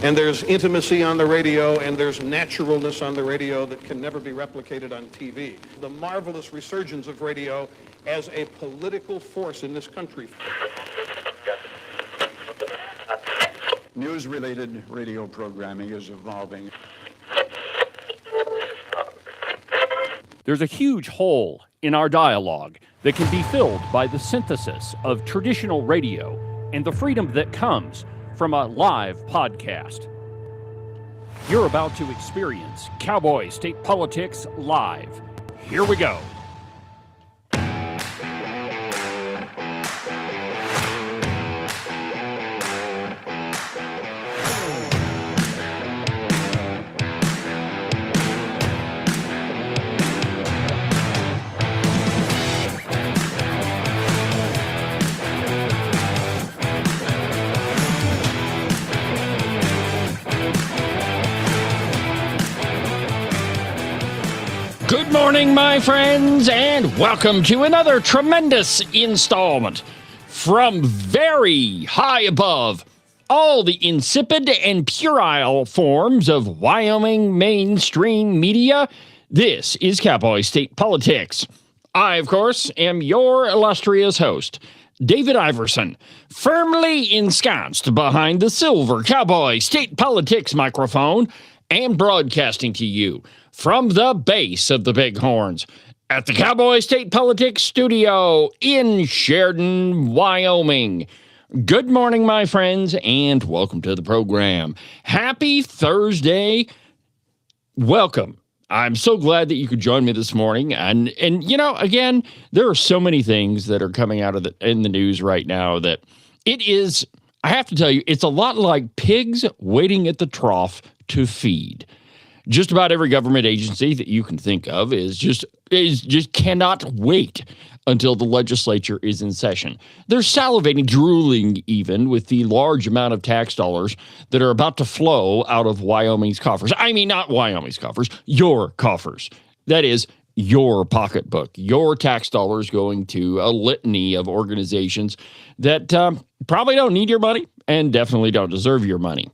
And there's intimacy on the radio, and there's naturalness on the radio that can never be replicated on TV. The marvelous resurgence of radio as a political force in this country. News-related radio programming is evolving. There's a huge hole in our dialogue that can be filled by the synthesis of traditional radio and the freedom that comes from a live podcast. You're about to experience Cowboy State Politics live. Here we go. Good morning, my friends, and welcome to another tremendous installment from very high above all the insipid and puerile forms of Wyoming mainstream media. This is Cowboy State Politics. I, of course, am your illustrious host, David Iverson, firmly ensconced behind the silver Cowboy State Politics microphone and broadcasting to you from the base of the Bighorns at the Cowboy State Politics studio in Sheridan, Wyoming. Good morning, my friends, and welcome to the program. Happy Thursday. Welcome. I'm so glad that you could join me this morning. And you know, again, there are so many things that are coming out of in the news right now that it is, I have to tell you, it's a lot like pigs waiting at the trough to feed. Just about every government agency that you can think of is just cannot wait until the legislature is in session. They're salivating, drooling even with the large amount of tax dollars that are about to flow out of Wyoming's coffers. I mean, not Wyoming's coffers, your coffers. That is your pocketbook, your tax dollars going to a litany of organizations that probably don't need your money and definitely don't deserve your money.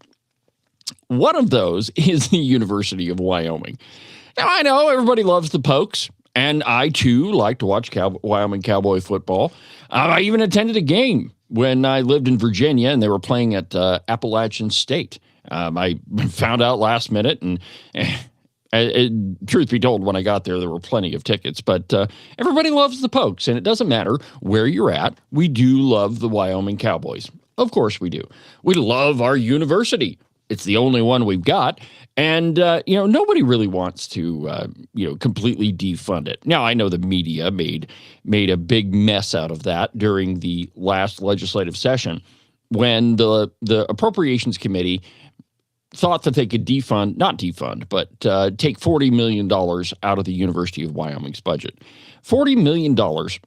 One of those is the University of Wyoming. Now, I know everybody loves the Pokes, and I, too, like to watch Wyoming Cowboy football. I even attended a game when I lived in Virginia, and they were playing at Appalachian State. I found out last minute, and truth be told, when I got there were plenty of tickets. But everybody loves the Pokes, and it doesn't matter where you're at. We do love the Wyoming Cowboys. Of course we do. We love our university. It's the only one we've got. And, nobody really wants to, completely defund it. Now, I know the media made a big mess out of that during the last legislative session when the Appropriations Committee thought that they could take $40 million out of the University of Wyoming's budget. $40 million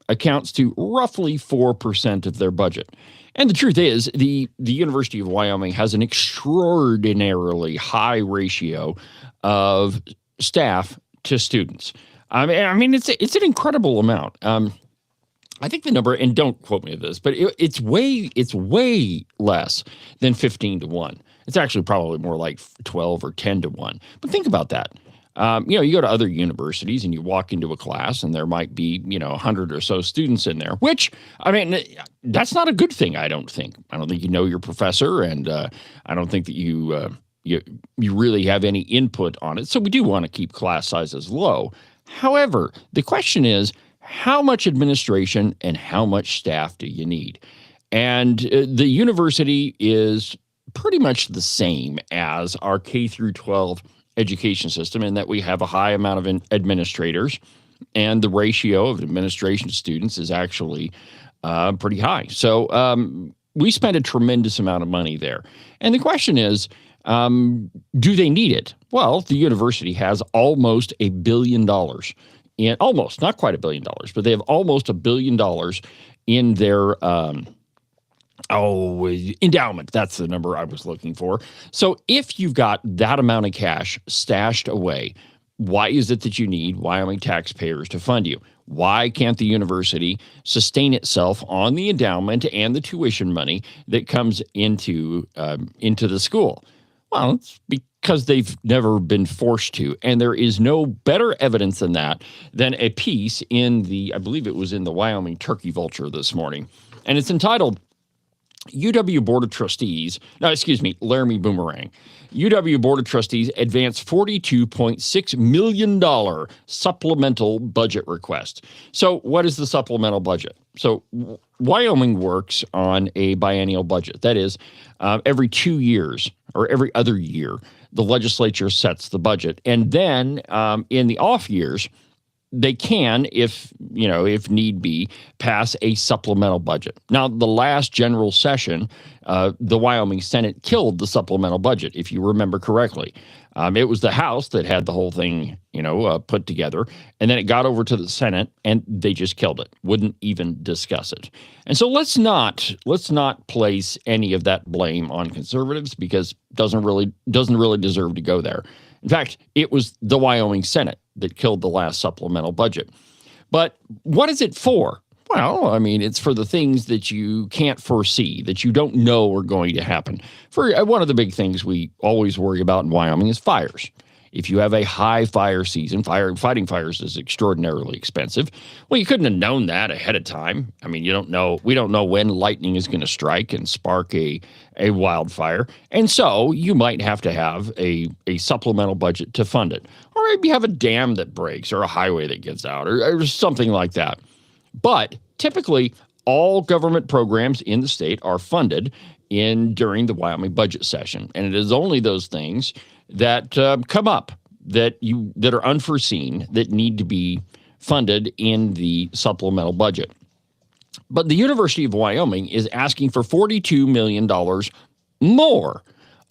accounts to roughly 4% of their budget. And the truth is, the University of Wyoming has an extraordinarily high ratio of staff to students. I mean, it's an incredible amount. I think the number, and don't quote me on this, but it's way less than 15 to 1. It's actually probably more like 12 or 10 to 1. But think about that. You go to other universities and you walk into a class and there might be, 100 or so students in there, which, I mean, that's not a good thing, I don't think. I don't think you know your professor, and I don't think that you really have any input on it. So we do want to keep class sizes low. However, the question is, how much administration and how much staff do you need? And the university is pretty much the same as our K through 12 education system, in that we have a high amount of administrators, and the ratio of administration to students is actually pretty high. So we spend a tremendous amount of money there. And the question is, do they need it? Well, the university has almost $1 billion not quite $1 billion, but they have almost $1 billion in their endowment. That's the number I was looking for. So if you've got that amount of cash stashed away, why is it that you need Wyoming taxpayers to fund you? Why can't the university sustain itself on the endowment and the tuition money that comes into the school? Well, it's because they've never been forced to. And there is no better evidence than that than a piece in I believe it was in the Wyoming Turkey Vulture this morning. And it's entitled UW Board of Trustees, Laramie Boomerang. UW Board of Trustees advanced $42.6 million supplemental budget request. So what is the supplemental budget? So Wyoming works on a biennial budget. That is, every 2 years or every other year, the legislature sets the budget. And then in the off years, they can, if need be, pass a supplemental budget. Now, the last general session, the Wyoming Senate killed the supplemental budget, if you remember correctly. It was the House that had the whole thing, put together, and then it got over to the Senate, and they just killed it. Wouldn't even discuss it. And so let's not place any of that blame on conservatives, because doesn't really deserve to go there. In fact, it was the Wyoming Senate that killed the last supplemental budget. But what is it for? Well, I mean, it's for the things that you can't foresee, that you don't know are going to happen. For one of the big things we always worry about in Wyoming is fires. If you have a high fire season, fighting fires is extraordinarily expensive. Well, you couldn't have known that ahead of time. I mean, we don't know when lightning is going to strike and spark a wildfire. And so you might have to have a supplemental budget to fund it. Or maybe you have a dam that breaks or a highway that gets out or something like that. But typically, all government programs in the state are funded during the Wyoming budget session. And it is only those things that come up that are unforeseen that need to be funded in the supplemental budget. But the University of Wyoming is asking for $42 million more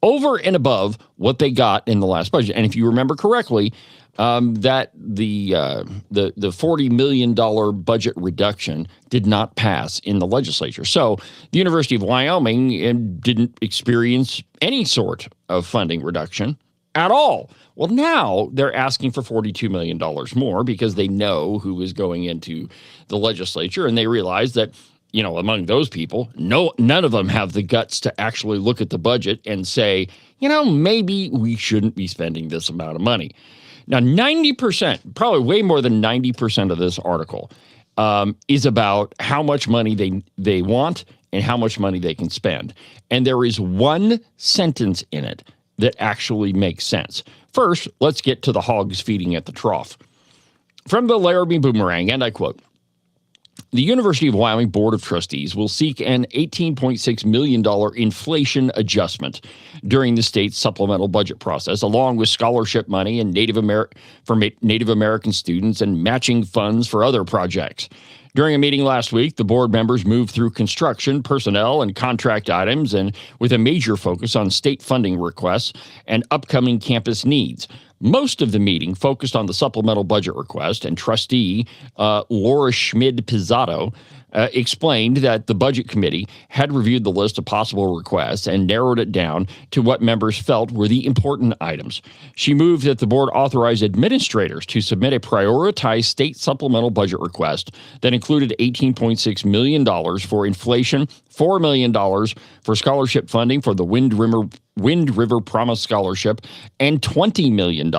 over and above what they got in the last budget. And if you remember correctly, that the $40 million budget reduction did not pass in the legislature. So the University of Wyoming didn't experience any sort of funding reduction at all. Well, now they're asking for $42 million more because they know who is going into the legislature, and they realize that, among those people, none of them have the guts to actually look at the budget and say, maybe we shouldn't be spending this amount of money. Now, 90%, probably way more than 90% of this article is about how much money they want and how much money they can spend. And there is one sentence in it that actually makes sense. First, let's get to the hogs feeding at the trough. From the Laramie Boomerang, and I quote, "The University of Wyoming Board of Trustees will seek an $18.6 million inflation adjustment during the state's supplemental budget process, along with scholarship money and for Native American students and matching funds for other projects. During a meeting last week, the board members moved through construction, personnel, and contract items, and with a major focus on state funding requests and upcoming campus needs. Most of the meeting focused on the supplemental budget request, and trustee Laura Schmid-Pizzato explained that the budget committee had reviewed the list of possible requests and narrowed it down to what members felt were the important items. She moved that the board authorize administrators to submit a prioritized state supplemental budget request that included $18.6 million for inflation, $4 million for scholarship funding for the Wind River Promise Scholarship, and $20 million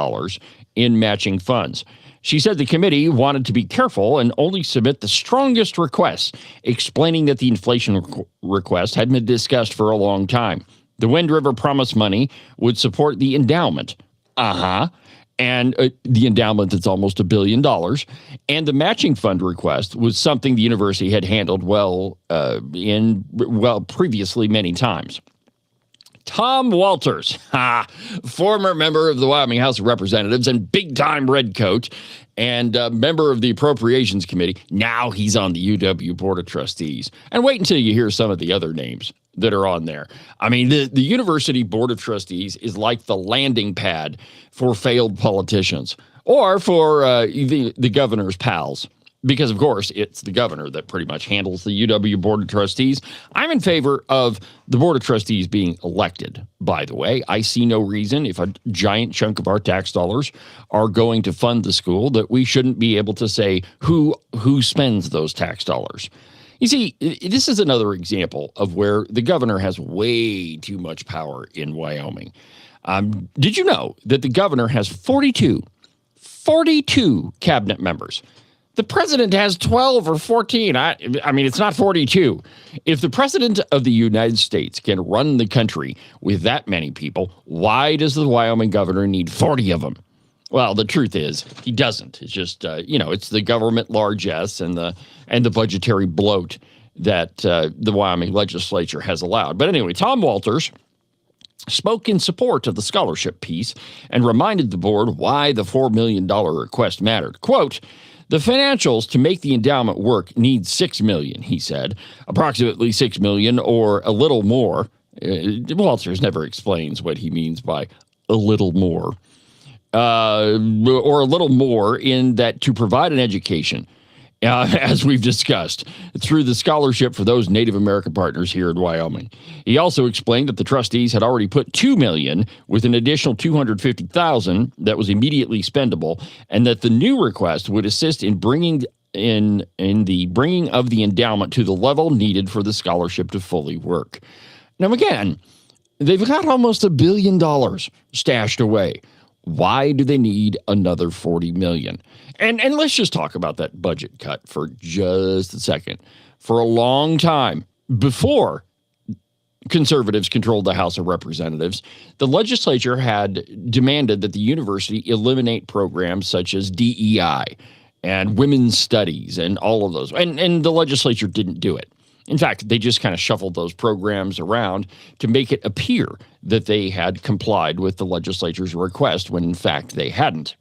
in matching funds. She said the committee wanted to be careful and only submit the strongest requests, explaining that the inflation request had been discussed for a long time. The Wind River Promise money would support the endowment. And the endowment that's almost $1 billion. And the matching fund request was something the university had handled previously many times. Tom Walters, former member of the Wyoming House of Representatives and big-time redcoat, and member of the Appropriations Committee. Now he's on the UW Board of Trustees. And wait until you hear some of the other names that are on there. I mean, the University Board of Trustees is like the landing pad for failed politicians or for the governor's pals. Because, of course, it's the governor that pretty much handles the UW Board of Trustees. I'm in favor of the Board of Trustees being elected, by the way. I see no reason, if a giant chunk of our tax dollars are going to fund the school, that we shouldn't be able to say who spends those tax dollars. You see, this is another example of where the governor has way too much power in Wyoming. Did you know that the governor has 42 cabinet members? The president has 12 or 14. I mean, it's not 42. If the president of the United States can run the country with that many people, why does the Wyoming governor need 40 of them? Well, the truth is he doesn't. It's just, it's the government largesse and the budgetary bloat that the Wyoming legislature has allowed. But anyway, Tom Walters spoke in support of the scholarship piece and reminded the board why the $4 million request mattered. Quote, "The financials to make the endowment work need $6 million," he said. "Approximately $6 million or a little more." Walters never explains what he means by a little more. Or a little more in that to provide an education, as we've discussed, through the scholarship for those Native American partners here in Wyoming. He also explained that the trustees had already put $2 million with an additional $250,000 that was immediately spendable, and that the new request would assist in bringing the bringing of the endowment to the level needed for the scholarship to fully work. Now, again, they've got almost $1 billion stashed away. Why do they need another $40 million? And let's just talk about that budget cut for just a second. For a long time, before conservatives controlled the House of Representatives, the legislature had demanded that the university eliminate programs such as DEI and women's studies and all of those. And the legislature didn't do it. In fact, they just kind of shuffled those programs around to make it appear that they had complied with the legislature's request when, in fact, they hadn't.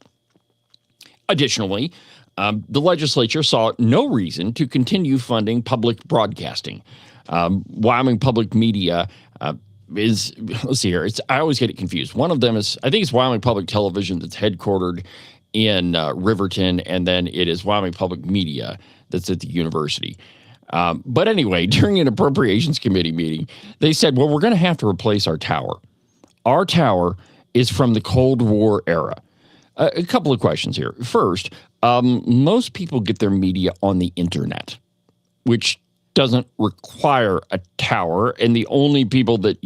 Additionally, the legislature saw no reason to continue funding public broadcasting. Wyoming Public Media is, let's see here, I always get it confused. One of them is, I think it's Wyoming Public Television that's headquartered in Riverton, and then it is Wyoming Public Media that's at the university. But anyway, during an Appropriations Committee meeting, they said, well, we're going to have to replace our tower. Our tower is from the Cold War era. A couple of questions here. First, most people get their media on the internet, which doesn't require a tower. And the only people that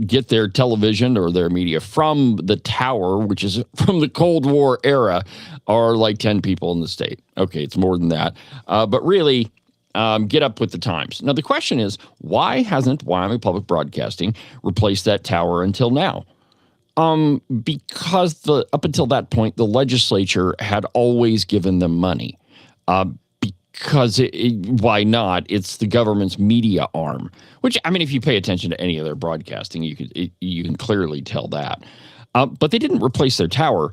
get their television or their media from the tower, which is from the Cold War era, are like 10 people in the state. Okay, it's more than that. But really, get up with the times. Now, the question is, why hasn't Wyoming Public Broadcasting replaced that tower until now? Because up until that point, the legislature had always given them money. Because why not? It's the government's media arm, which, I mean, if you pay attention to any of their broadcasting, you can clearly tell that. But they didn't replace their tower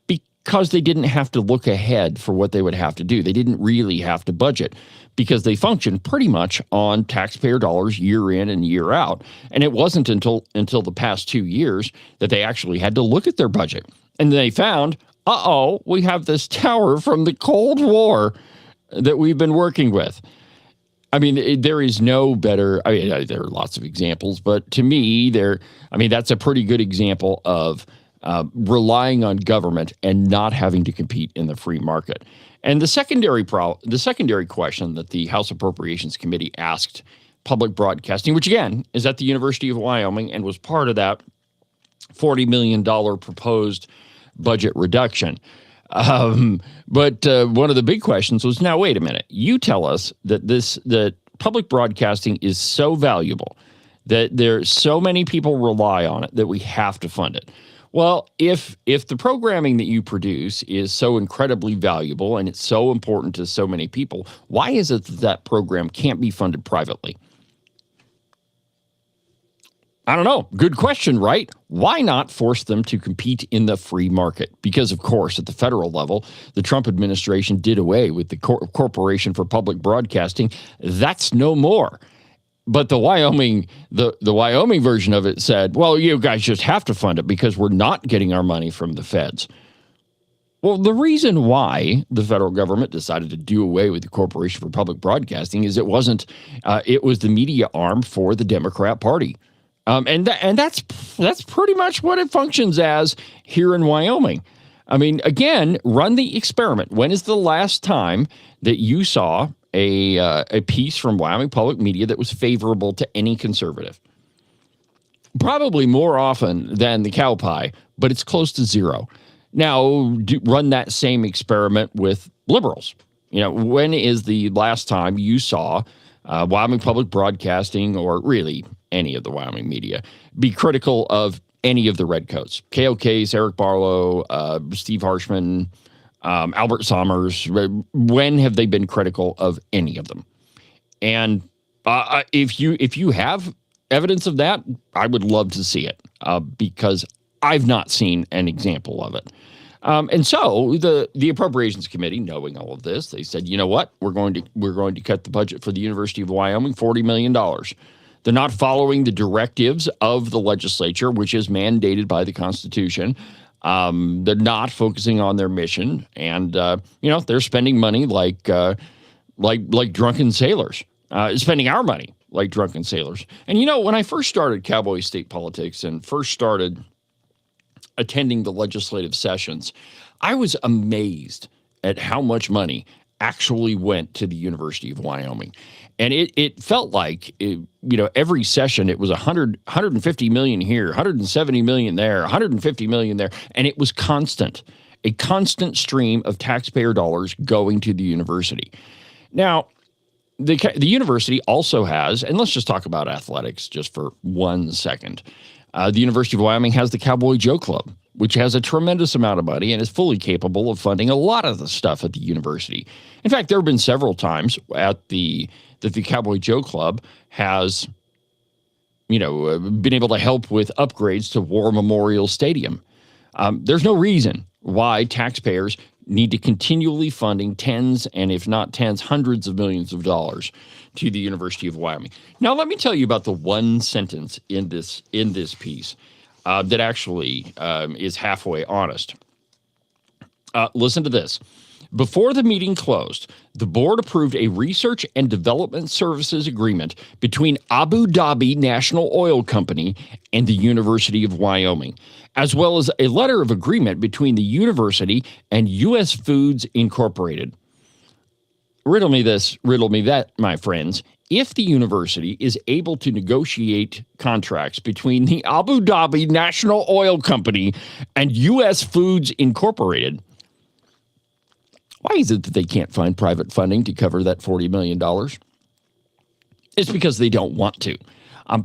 because they didn't have to look ahead for what they would have to do. They didn't really have to budget because they functioned pretty much on taxpayer dollars year in and year out. And it wasn't until the past 2 years that they actually had to look at their budget. And they found, we have this tower from the Cold War that we've been working with. I mean, there is no better, there are lots of examples, but to me, that's a pretty good example of relying on government and not having to compete in the free market. And the secondary question that the House Appropriations Committee asked public broadcasting, which again is at the University of Wyoming and was part of that $40 million proposed budget reduction. But one of the big questions was, now, wait a minute, you tell us that public broadcasting is so valuable, that there's so many people rely on it that we have to fund it. Well, if the programming that you produce is so incredibly valuable and it's so important to so many people, why is it that program can't be funded privately? I don't know. Good question, right? Why not force them to compete in the free market? Because, of course, at the federal level, the Trump administration did away with the Corporation for Public Broadcasting. That's no more. But the Wyoming version of it said, well, you guys just have to fund it because we're not getting our money from the feds. Well, the reason why the federal government decided to do away with the Corporation for Public Broadcasting is it was the media arm for the Democrat Party. And that's pretty much what it functions as here in Wyoming. I mean, again, run the experiment. When is the last time that you saw a piece from Wyoming Public Media that was favorable to any conservative? probably more often than the cow pie, but it's close to zero. Now, run that same experiment with liberals. When is the last time you saw Wyoming Public Broadcasting, or really any of the Wyoming media, be critical of any of the redcoats? KOK's, Eric Barlow, Steve Harshman, Albert Sommers. When have they been critical of any of them? And if you have evidence of that, I would love to see it, because I've not seen an example of it. And so the Appropriations Committee, knowing all of this, they said, you know what, we're going to cut the budget for the University of Wyoming $40 million. They're not following the directives of the legislature, which is mandated by the Constitution. They're not focusing on their mission, and they're spending money like drunken sailors, spending our money like drunken sailors. And when I first started Cowboy state politics and first started attending the legislative sessions, I was amazed at how much money actually went to the University of Wyoming. And it felt like, every session it was 150 million here, 170 million there, 150 million there. And it was a constant stream of taxpayer dollars going to the university. Now, the university also has, and let's just talk about athletics just for 1 second. The University of Wyoming has the Cowboy Joe Club, which has a tremendous amount of money and is fully capable of funding a lot of the stuff at the university. In fact, there have been several times that the Cowboy Joe Club has, been able to help with upgrades to War Memorial Stadium. There's no reason why taxpayers need to continually funding tens, and if not tens, hundreds of millions of dollars to the University of Wyoming. Now, let me tell you about the one sentence in this piece that actually is halfway honest. Listen to this. Before the meeting closed, the board approved a research and development services agreement between Abu Dhabi National Oil Company and the University of Wyoming, as well as a letter of agreement between the university and U.S. Foods Incorporated. Riddle me this, riddle me that, my friends. If the university is able to negotiate contracts between the Abu Dhabi National Oil Company and U.S. Foods Incorporated, why is it that they can't find private funding to cover that $40 million? It's because they don't want to,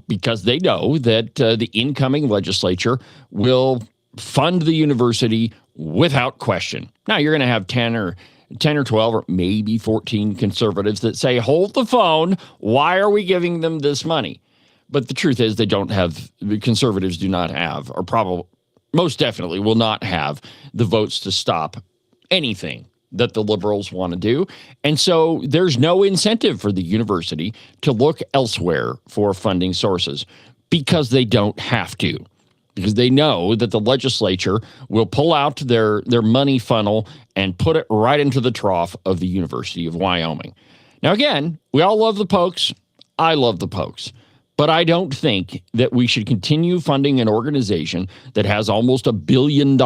because they know that the incoming legislature will fund the university without question. Now, you're going to have 10 or 12 or maybe 14 conservatives that say, hold the phone, why are we giving them this money? But the truth is the conservatives do not have, or probably most definitely will not have, the votes to stop anything that the liberals want to do. And so there's no incentive for the university to look elsewhere for funding sources, because they don't have to, because they know that the legislature will pull out their money funnel and put it right into the trough of the University of Wyoming. Now, again, we all love the Pokes. I love the Pokes. But I don't think that we should continue funding an organization that has almost $1 billion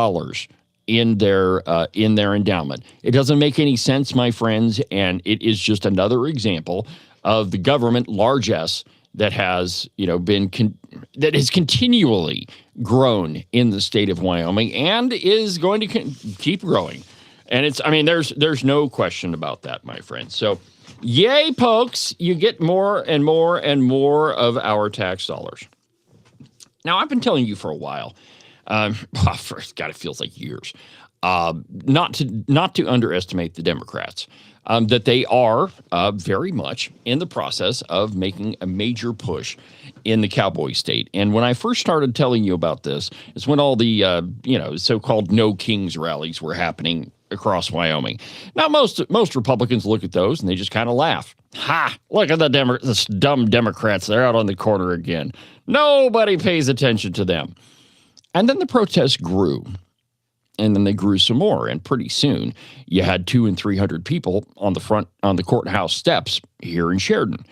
in their endowment. It doesn't make any sense, my friends, and it is just another example of the government largesse that has that has continually grown in the state of Wyoming and is going to keep growing. And there's no question about that, my friends. So, yay, Pokes, you get more and more and more of our tax dollars. Now, I've been telling you for a while. It feels like years. Not to underestimate the Democrats, that they are very much in the process of making a major push in the Cowboy state. And when I first started telling you about this, it's when all the so-called No Kings rallies were happening across Wyoming. Now, most Republicans look at those and they just kind of laugh. Ha! Look at the dumb Democrats. They're out on the corner again. Nobody pays attention to them. And then the protests grew, and then they grew some more. And pretty soon you had 200 and 300 people on the courthouse steps here in Sheridan.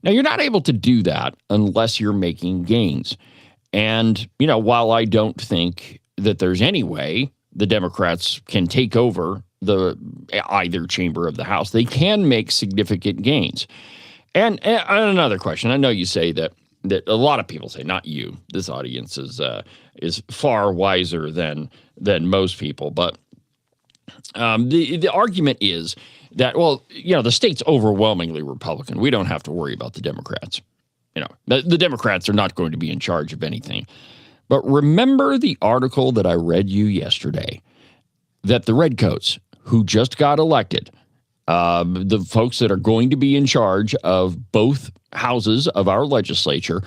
Now, you're not able to do that unless you're making gains. And, while I don't think that there's any way the Democrats can take over either chamber of the House, they can make significant gains. And another question, I know you say that that a lot of people say, not you. This audience is far wiser than most people. But the argument is that, well, the state's overwhelmingly Republican. We don't have to worry about the Democrats. The Democrats are not going to be in charge of anything. But remember the article that I read you yesterday, that the Redcoats, who just got elected, the folks that are going to be in charge of both houses of our legislature,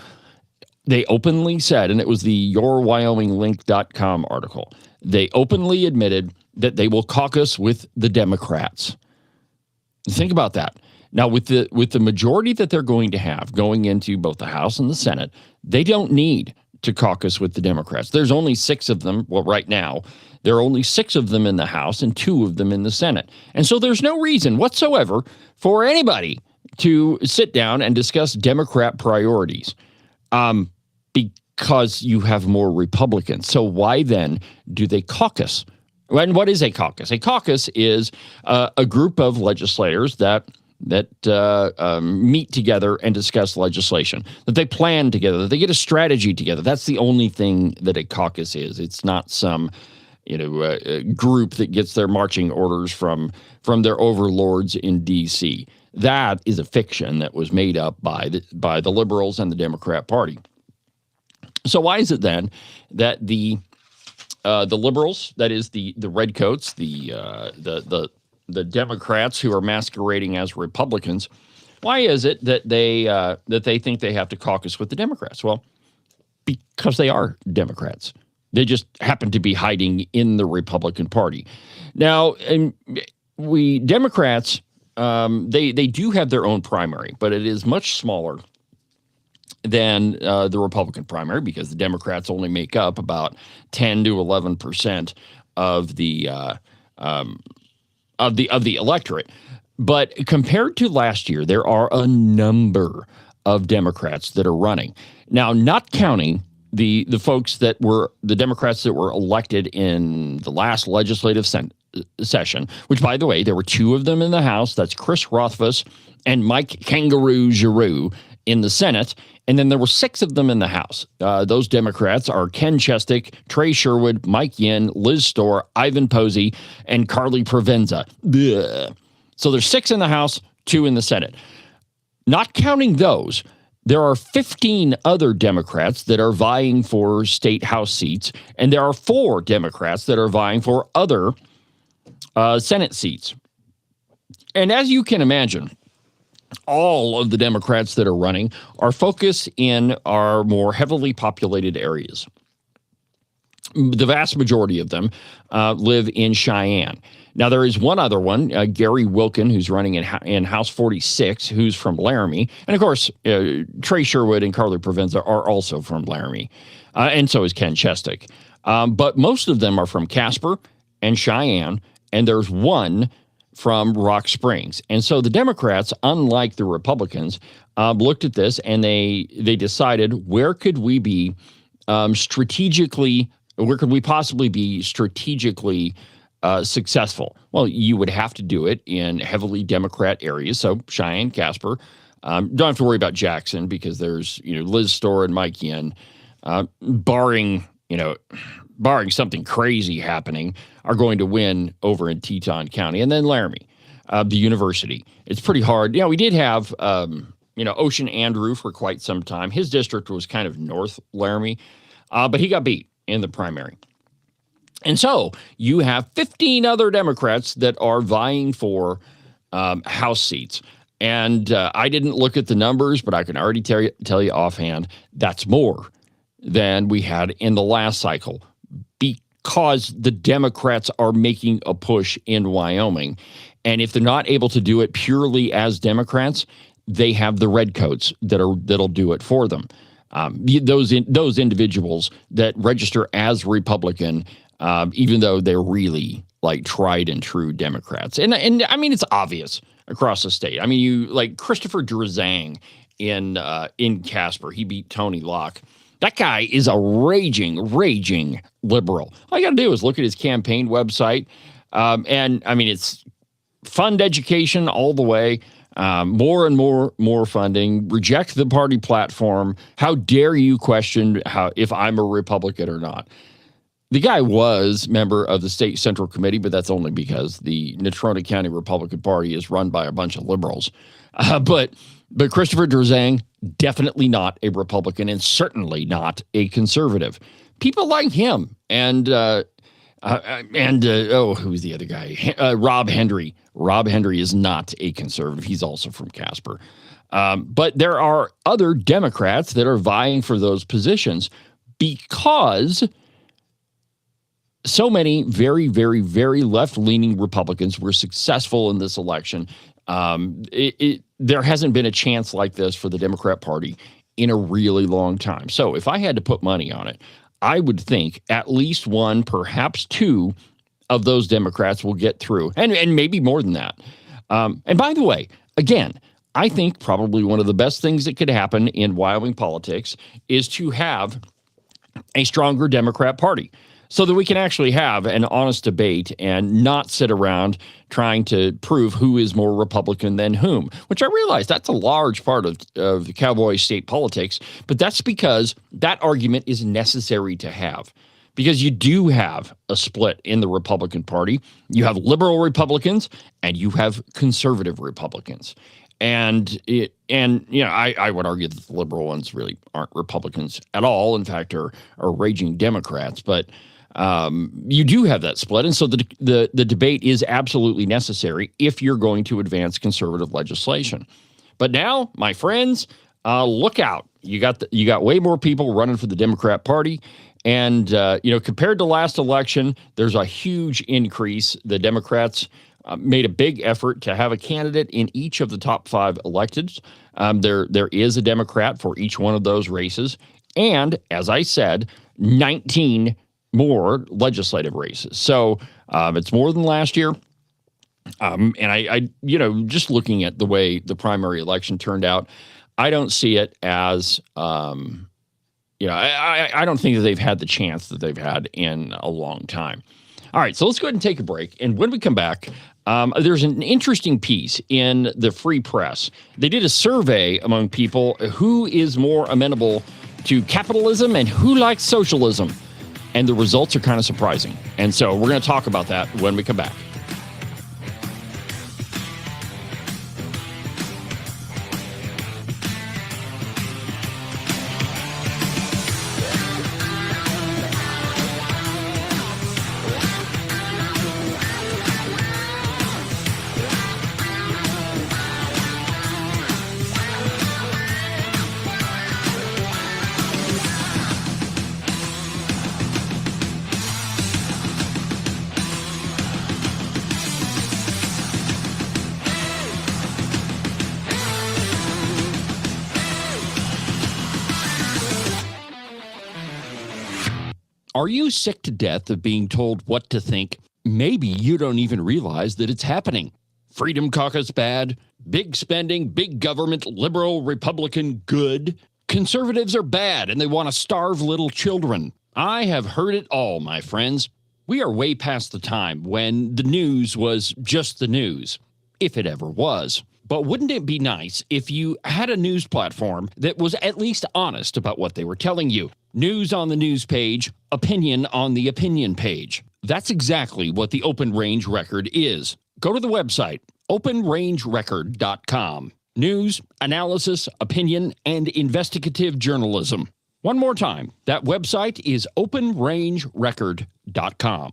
they openly said, and it was the yourwyominglink.com article, they openly admitted that they will caucus with the Democrats. Think about that. Now, with the majority that they're going to have going into both the House and the Senate, they don't need to caucus with the Democrats. There's only 6 of them. Well, right now, there are only 6 of them in the House and 2 of them in the Senate. And so there's no reason whatsoever for anybody to sit down and discuss Democrat priorities because you have more Republicans. So why then do they caucus? And what is a caucus? A caucus is a group of legislators that meet together and discuss legislation, that they plan together, that they get a strategy together. That's the only thing that a caucus is. It's not some group that gets their marching orders from their overlords in D.C. That is a fiction that was made up by the liberals and the Democrat Party. So why is it then that the liberals, that is the redcoats, the Democrats who are masquerading as Republicans, why is it that they think they have to caucus with the Democrats? Well, because they are Democrats. They just happen to be hiding in the Republican Party. Now, we Democrats, they do have their own primary, but it is much smaller than the Republican primary because the Democrats only make up about 10 to 11% of the electorate. But compared to last year, there are a number of Democrats that are running. Now, not counting the folks that were the Democrats that were elected in the last legislative session, which, by the way, there were 2 of them in the House. That's Chris Rothfuss and Mike Kangaroo Giroux in the Senate. And then there were 6 of them in the House. Those Democrats are Ken Chestic, Trey Sherwood, Mike Yin, Liz Storr, Ivan Posey, and Carly Provenza. Blech. So there's 6 in the House, 2 in the Senate. Not counting those, there are 15 other Democrats that are vying for state House seats, and there are 4 Democrats that are vying for other Senate seats. And as you can imagine, all of the Democrats that are running are focused in our more heavily populated areas. The vast majority of them live in Cheyenne. Now, there is one other one, Gary Wilkin, who's running in House 46, who's from Laramie. And, of course, Trey Sherwood and Carly Provenza are also from Laramie. And so is Ken Chestic. But most of them are from Casper and Cheyenne, and there's one from Rock Springs. And so the Democrats, unlike the Republicans, looked at this and they decided, where could we be strategically, where could we possibly be strategically successful? Well, you would have to do it in heavily Democrat areas. So Cheyenne, Casper, don't have to worry about Jackson because there's, Liz Storr and Mike Yin, barring something crazy happening, are going to win over in Teton County. And then Laramie, the university. It's pretty hard. We did have, Ocean Andrew for quite some time. His district was kind of North Laramie, but he got beat in the primary. And so you have 15 other Democrats that are vying for House seats. And I didn't look at the numbers, but I can already tell you offhand, that's more than we had in the last cycle because the Democrats are making a push in Wyoming. And if they're not able to do it purely as Democrats, they have the redcoats that'll do it for them. Those individuals that register as Republican, even though they're really like tried and true Democrats. And I mean, it's obvious across the state. I mean, you like Christopher Drazang in Casper. He beat Tony Locke. That guy is a raging liberal. All you got to do is look at his campaign website. And I mean, it's fund education all the way. more and more funding, reject the party platform. How dare you question if I'm a Republican or not? The guy was member of the state central committee, but that's only because the Natrona County Republican Party is run by a bunch of liberals. But Christopher Drzang, definitely not a Republican and certainly not a conservative. People like him and who's the other guy? Rob Hendry. Rob Hendry is not a conservative. He's also from Casper. But there are other Democrats that are vying for those positions because so many very, very, very left-leaning Republicans were successful in this election. There hasn't been a chance like this for the Democrat Party in a really long time. So if I had to put money on it, I would think at least one, perhaps two of those Democrats will get through, and maybe more than that. And by the way, again, I think probably one of the best things that could happen in Wyoming politics is to have a stronger Democrat Party so that we can actually have an honest debate and not sit around trying to prove who is more Republican than whom, which I realize that's a large part of the Cowboy state politics, but that's because that argument is necessary to have. Because you do have a split in the Republican Party. You have liberal Republicans and you have conservative Republicans. And I would argue that the liberal ones really aren't Republicans at all. In fact, are raging Democrats. But you do have that split, and so the debate is absolutely necessary if you're going to advance conservative legislation. But now, my friends, look out! You got way more people running for the Democrat Party, and compared to last election, there's a huge increase. The Democrats made a big effort to have a candidate in each of the top 5 electeds. There is a Democrat for each one of those races, and as I said, 19 more legislative races. So it's more than last year. And I just looking at the way the primary election turned out, I don't see it as, I don't think that they've had the chance that they've had in a long time. All right, so let's go ahead and take a break. And when we come back, there's an interesting piece in the Free Press. They did a survey among people who is more amenable to capitalism and who likes socialism. And the results are kind of surprising. And so we're going to talk about that when we come back. Are you sick to death of being told what to think? Maybe you don't even realize that it's happening. Freedom Caucus bad, big spending, big government, liberal, Republican good. Conservatives are bad and they want to starve little children. I have heard it all, my friends. We are way past the time when the news was just the news, if it ever was. But wouldn't it be nice if you had a news platform that was at least honest about what they were telling you? News on the news page, opinion on the opinion page. That's exactly what the Open Range Record is. Go to the website, openrangerecord.com. News, analysis, opinion, and investigative journalism. One more time, that website is openrangerecord.com.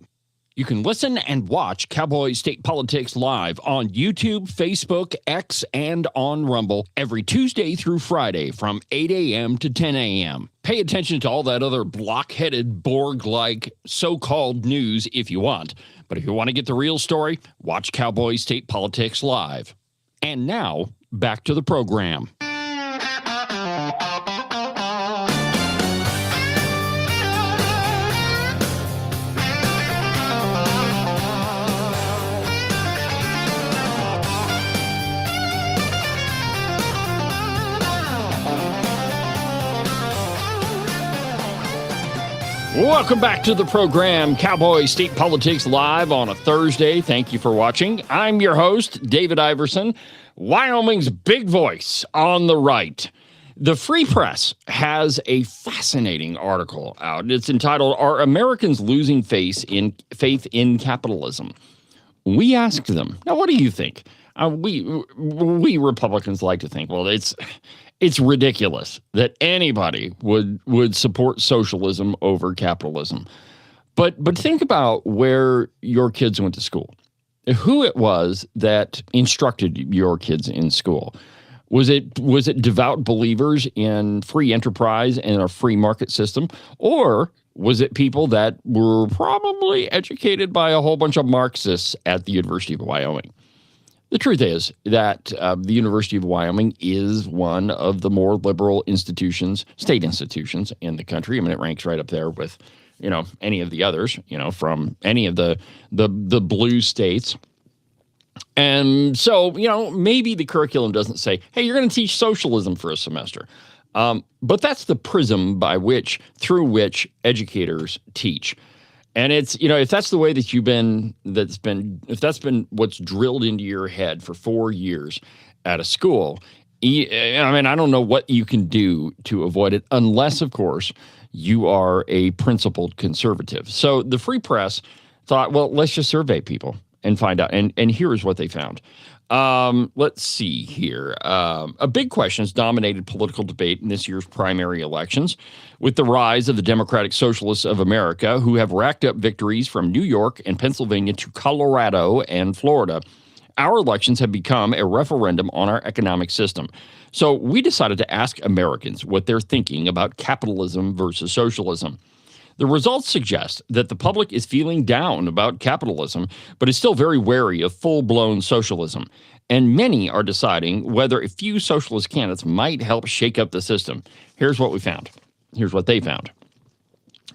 You can listen and watch Cowboy State Politics live on YouTube, Facebook, X, and on Rumble every Tuesday through Friday from 8 a.m. to 10 a.m. Pay attention to all that other block-headed, Borg-like so-called news if you want. But if you want to get the real story, watch Cowboy State Politics live. And now, back to the program. Welcome back to the program, Cowboy State Politics Live on a Thursday. Thank you for watching. I'm your host, David Iverson. Wyoming's big voice on the right. The Free Press has a fascinating article out. It's entitled, "Are Americans Losing Faith in Capitalism?" We asked them, now, what do you think? We Republicans like to think, well, it's ridiculous that anybody would support socialism over capitalism. But think about where your kids went to school, who it was that instructed your kids in school. Was it devout believers in free enterprise and a free market system, or was it people that were probably educated by a whole bunch of Marxists at the University of Wyoming? The truth is that the University of Wyoming is one of the more liberal institutions, state institutions in the country. I mean, it ranks right up there with, any of the others, from any of the blue states. And so, maybe the curriculum doesn't say, hey, you're going to teach socialism for a semester. But that's the prism through which educators teach. And it's, if that's the way that if that's been what's drilled into your head for 4 years at a school, I don't know what you can do to avoid it, unless, of course, you are a principled conservative. So the Free Press thought, well, let's just survey people and find out. And here's what they found. Let's see here. A big question has dominated political debate in this year's primary elections, with the rise of the Democratic Socialists of America, who have racked up victories from New York and Pennsylvania to Colorado and Florida. Our elections have become a referendum on our economic system. So we decided to ask Americans what they're thinking about capitalism versus socialism. The results suggest that the public is feeling down about capitalism, but is still very wary of full-blown socialism. And many are deciding whether a few socialist candidates might help shake up the system. Here's what we found. Here's what they found.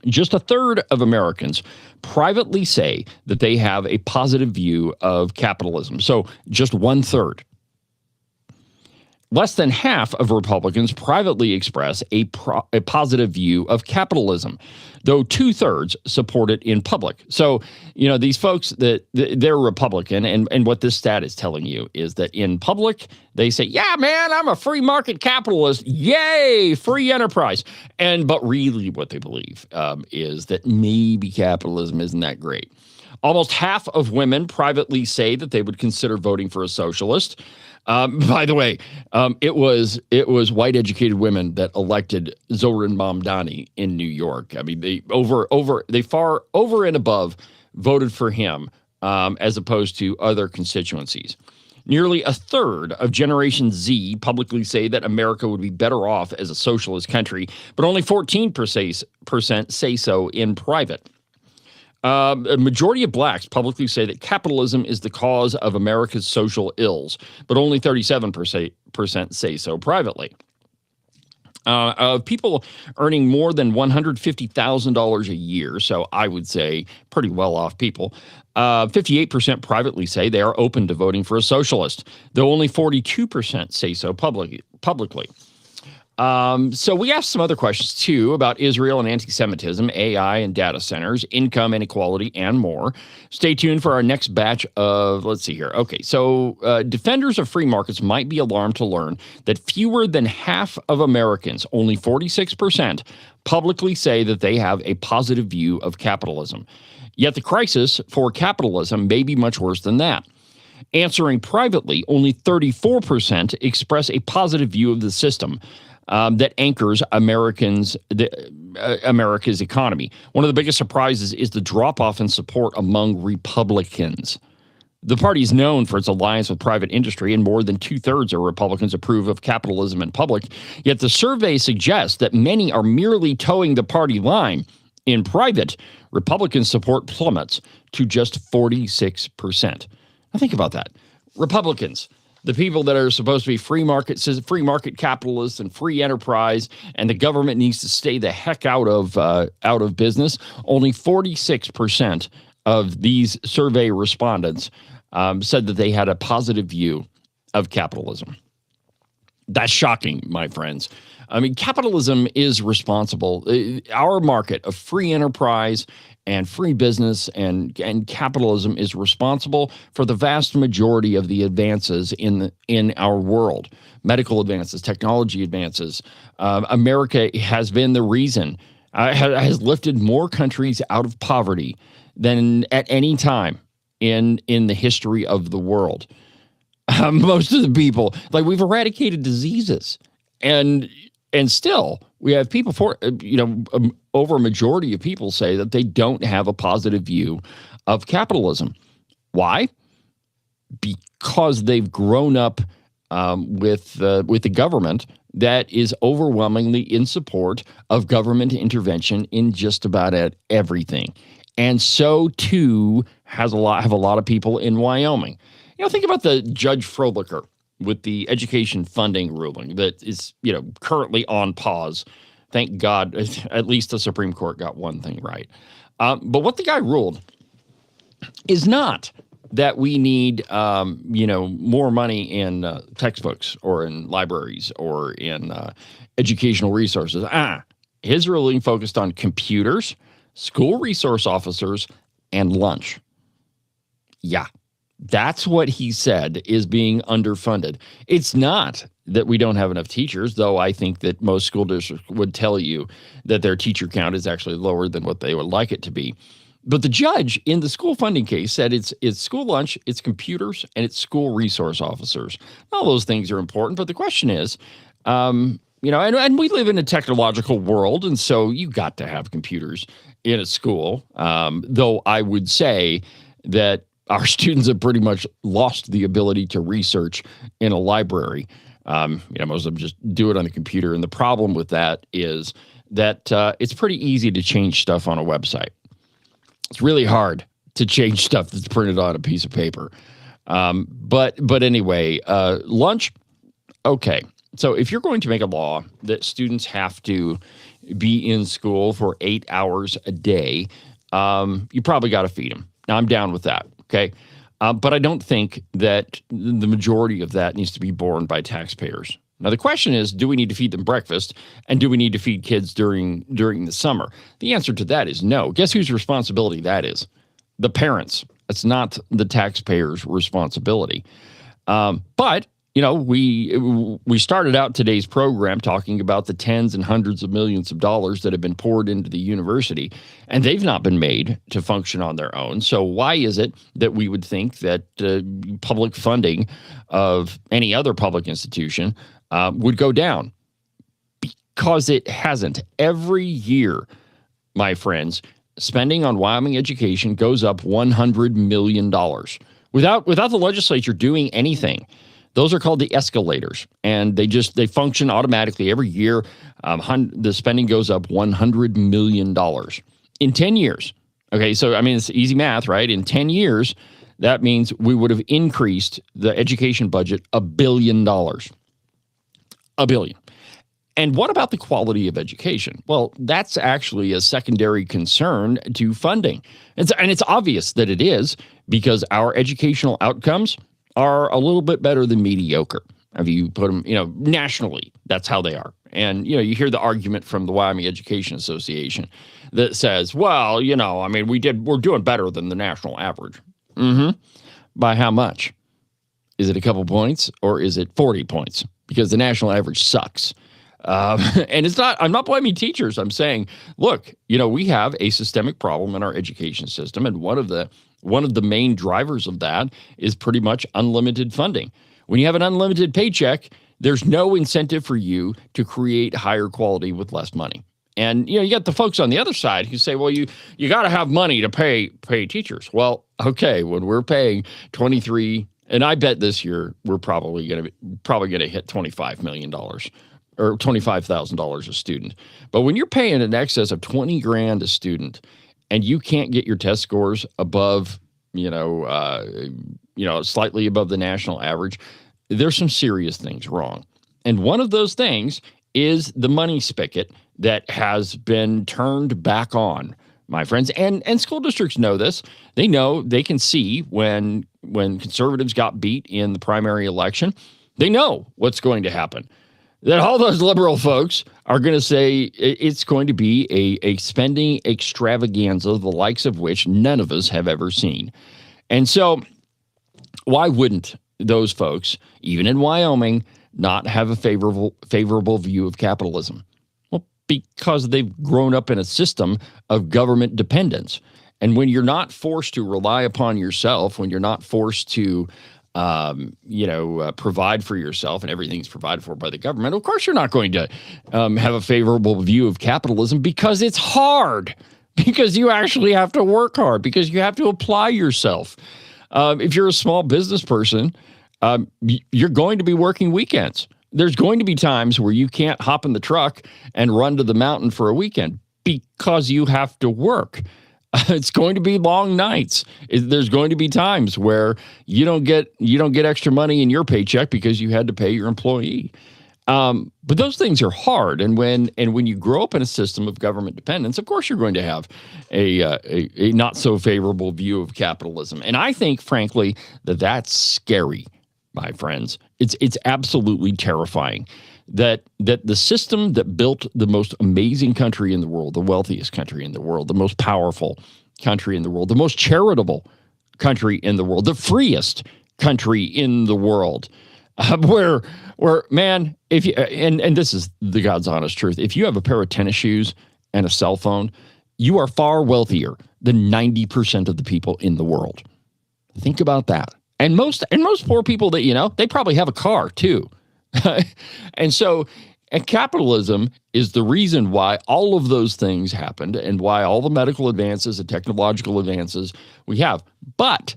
Just a third of Americans privately say that they have a positive view of capitalism. So just 1/3. Less than half of Republicans privately express a positive view of capitalism, though 2/3 support it in public. So, these folks, they're Republican, and what this stat is telling you is that in public, they say, yeah, man, I'm a free market capitalist. Yay, free enterprise. But really what they believe is that maybe capitalism isn't that great. Almost half of women privately say that they would consider voting for a socialist. By the way, it was white educated women that elected Zohran Mamdani in New York. I mean, they far over and above voted for him as opposed to other constituencies. Nearly a third of Generation Z publicly say that America would be better off as a socialist country, but only 14% say so in private. A majority of blacks publicly say that capitalism is the cause of America's social ills, but only 37% say so privately. Of people earning more than $150,000 a year, so I would say pretty well-off people, 58% privately say they are open to voting for a socialist, though only 42% say so publicly. So we asked some other questions, too, about Israel and anti-Semitism, AI and data centers, income inequality, and more. Stay tuned for our next batch of, let's see here. Okay, so defenders of free markets might be alarmed to learn that fewer than half of Americans, only 46%, publicly say that they have a positive view of capitalism. Yet the crisis for capitalism may be much worse than that. Answering privately, only 34% express a positive view of the system that anchors America's economy. One of the biggest surprises is the drop-off in support among Republicans. The party is known for its alliance with private industry, and more than 2/3 of Republicans approve of capitalism in public. Yet the survey suggests that many are merely towing the party line. In private, Republican support plummets to just 46%. Now think about that. Republicans, the people that are supposed to be free market capitalists and free enterprise, and the government needs to stay the heck out of business. Only 46% of these survey respondents said that they had a positive view of capitalism. That's shocking, my friends. I mean, capitalism is responsible. Our market of free enterprise and free business and capitalism is responsible for the vast majority of the advances in our world. Medical advances, technology advances. America has been the reason, has lifted more countries out of poverty than at any time in the history of the world. Most of the people, like, we've eradicated diseases, and still we have people over a majority of people say that they don't have a positive view of capitalism. Why? Because they've grown up with the government that is overwhelmingly in support of government intervention in just about everything, and so too have a lot of people in Wyoming. Think about the Judge Froelicher with the education funding ruling that is, currently on pause. Thank God, at least the Supreme Court got one thing right. But what the guy ruled is not that we need, more money in textbooks or in libraries or in educational resources. His ruling focused on computers, school resource officers, and lunch. Yeah. That's what he said is being underfunded. It's not that we don't have enough teachers, though I think that most school districts would tell you that their teacher count is actually lower than what they would like it to be. But the judge in the school funding case said it's school lunch, it's computers, and it's school resource officers. All those things are important, but the question is, and we live in a technological world, and so you got to have computers in a school, though I would say that our students have pretty much lost the ability to research in a library. Most of them just do it on the computer. And the problem with that is that it's pretty easy to change stuff on a website. It's really hard to change stuff that's printed on a piece of paper. But anyway, lunch, okay. So if you're going to make a law that students have to be in school for 8 hours a day, you probably got to feed them. Now, I'm down with that. Okay. But I don't think that the majority of that needs to be borne by taxpayers. Now, the question is, do we need to feed them breakfast, and do we need to feed kids during the summer? The answer to that is no. Guess whose responsibility that is? The parents. It's not the taxpayers' responsibility. But we started out today's program talking about the tens and hundreds of millions of dollars that have been poured into the university, and they've not been made to function on their own. So why is it that we would think that public funding of any other public institution would go down? Because it hasn't. Every year, my friends, spending on Wyoming education goes up $100 million without the legislature doing anything. Those are called the escalators, and they function automatically every year. The spending goes up $100 million in 10 years. Okay, so I mean, it's easy math, right? In 10 years, that means we would have increased the education budget $1 billion. $1 billion. And what about the quality of education? Well, that's actually a secondary concern to funding. And it's obvious that it is, because our educational outcomes are a little bit better than mediocre. If you put them, nationally, that's how they are. And, you hear the argument from the Wyoming Education Association that says, well, we're doing better than the national average. By how much? Is it a couple points, or is it 40 points? Because the national average sucks. And I'm not blaming teachers. I'm saying, look, we have a systemic problem in our education system. And one of the main drivers of that is pretty much unlimited funding. When you have an unlimited paycheck, there's no incentive for you to create higher quality with less money. And, you got the folks on the other side who say, well, you got to have money to pay teachers. Well, okay, when we're paying 23, and I bet this year we're probably going to hit $25 million or $25,000 a student. But when you're paying in excess of $20,000 a student, and you can't get your test scores above, slightly above the national average, there's some serious things wrong. And one of those things is the money spigot that has been turned back on, my friends. And school districts know this. They know, they can see when conservatives got beat in the primary election, they know what's going to happen. that all those liberal folks are going to say it's going to be a spending extravaganza, the likes of which none of us have ever seen. And so why wouldn't those folks, even in Wyoming, not have a favorable view of capitalism? Well, because they've grown up in a system of government dependence. And when you're not forced to rely upon yourself, when you're not forced to provide for yourself and everything's provided for by the government, of course you're not going to have a favorable view of capitalism, because it's hard, because you actually have to work hard, because you have to apply yourself. If you're a small business person, you're going to be working weekends. There's going to be times where you can't hop in the truck and run to the mountain for a weekend because you have to work. It's going to be long nights. There's going to be times where you don't get extra money in your paycheck because you had to pay your employee. But those things are hard. And when you grow up in a system of government dependence, of course you're going to have a not so favorable view of capitalism. And I think, frankly, that's scary, my friends. It's absolutely terrifying that the system that built the most amazing country in the world, the wealthiest country in the world, the most powerful country in the world, the most charitable country in the world, the freest country in the world, where man, if you and this is the God's honest truth, if you have a pair of tennis shoes and a cell phone, you are far wealthier than 90% of the people in the world. Think about that. And most poor people that they probably have a car too. And so capitalism is the reason why all of those things happened and why all the medical advances and technological advances we have. But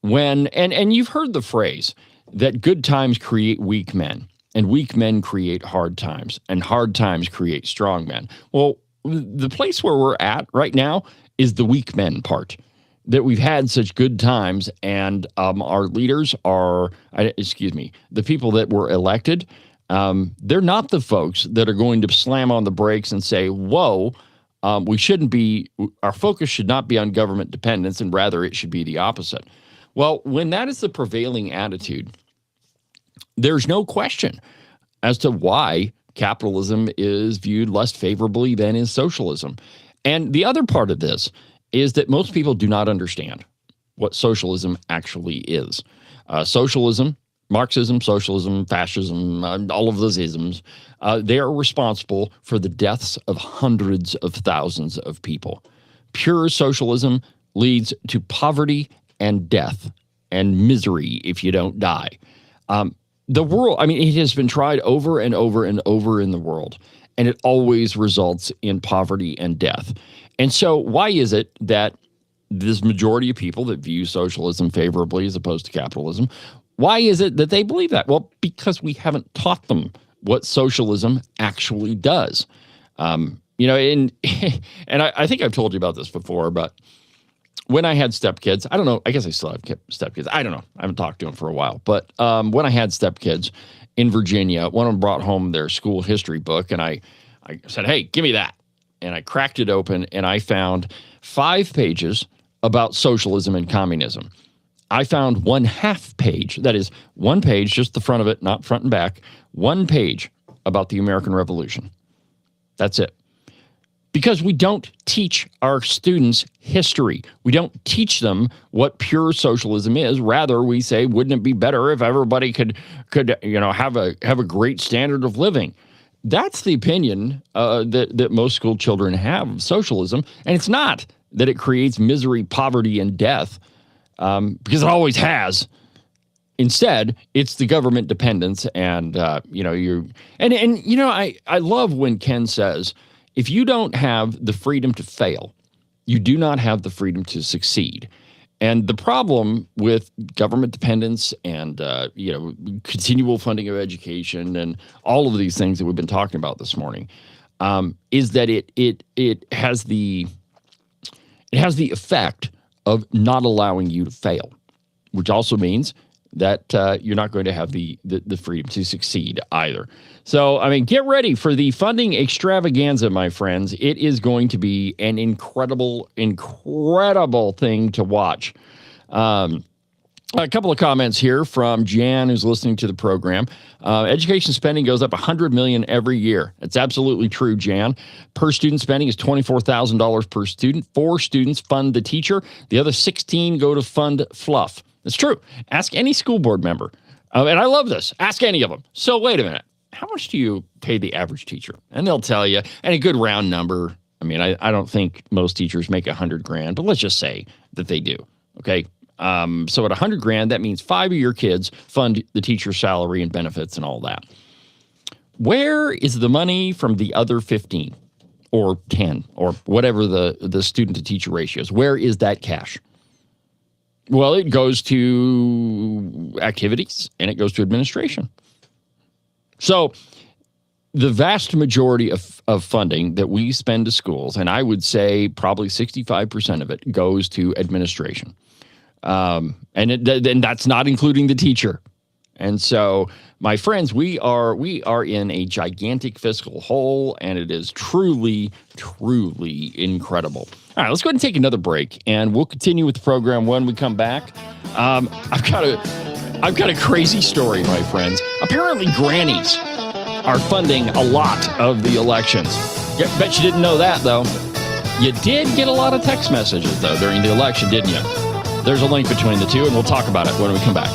and you've heard the phrase that good times create weak men and weak men create hard times and hard times create strong men. Well, the place where we're at right now is the weak men part. That we've had such good times, and our leaders the people that were elected, they're not the folks that are going to slam on the brakes and say, whoa, our focus should not be on government dependence, and rather it should be the opposite. Well, when that is the prevailing attitude, there's no question as to why capitalism is viewed less favorably than is socialism. And the other part of this is that most people do not understand what socialism actually is. Socialism, Marxism, socialism, fascism, all of those isms, they are responsible for the deaths of hundreds of thousands of people. Pure socialism leads to poverty and death and misery if you don't die. The world, it has been tried over and over and over in the world, and it always results in poverty and death. And so why is it that this majority of people that view socialism favorably as opposed to capitalism, why is it that they believe that? Well, because we haven't taught them what socialism actually does. And I think I've told you about this before, but when I had stepkids, I don't know, I guess I still have stepkids. I don't know. I haven't talked to them for a while. But when I had stepkids in Virginia, one of them brought home their school history book, and I said, hey, give me that. And I cracked it open, and I found 5 pages about socialism and communism. I found 1/2 page, that is 1 page, just the front of it, not front and back, 1 page about the American Revolution. That's it. Because we don't teach our students history. We don't teach them what pure socialism is. Rather, we say, wouldn't it be better if everybody could have a great standard of living? That's the opinion that most school children have of socialism, and it's not that it creates misery, poverty, and death, because it always has. Instead, it's the government dependence, and I love when Ken says, if you don't have the freedom to fail, you do not have the freedom to succeed. And the problem with government dependence and continual funding of education and all of these things that we've been talking about this morning is that it has the effect of not allowing you to fail, which also means that you're not going to have the freedom to succeed either. So, get ready for the funding extravaganza, my friends. It is going to be an incredible, incredible thing to watch. A couple of comments here from Jan, who's listening to the program. Education spending goes up $100 million every year. It's absolutely true, Jan. Per student spending is $24,000 per student. 4 students fund the teacher. The other 16 go to fund fluff. It's true. Ask any school board member. And I love this. Ask any of them. So wait a minute. How much do you pay the average teacher? And they'll tell you. And a good round number. I mean, I don't think most teachers make $100,000, but let's just say that they do. Okay. So at $100,000, that means 5 of your kids fund the teacher's salary and benefits and all that. Where is the money from the other 15 or 10 or whatever the student to teacher ratio is? Where is that cash? Well, it goes to activities and it goes to administration. So the vast majority of funding that we spend to schools, and I would say probably 65% of it goes to administration. And that's not including the teacher. And so, my friends, we are in a gigantic fiscal hole, and it is truly, truly incredible. All right, let's go ahead and take another break, and we'll continue with the program when we come back. I've got a crazy story, my friends. Apparently, grannies are funding a lot of the elections. Bet you didn't know that, though. You did get a lot of text messages, though, during the election, didn't you? There's a link between the two, and we'll talk about it when we come back.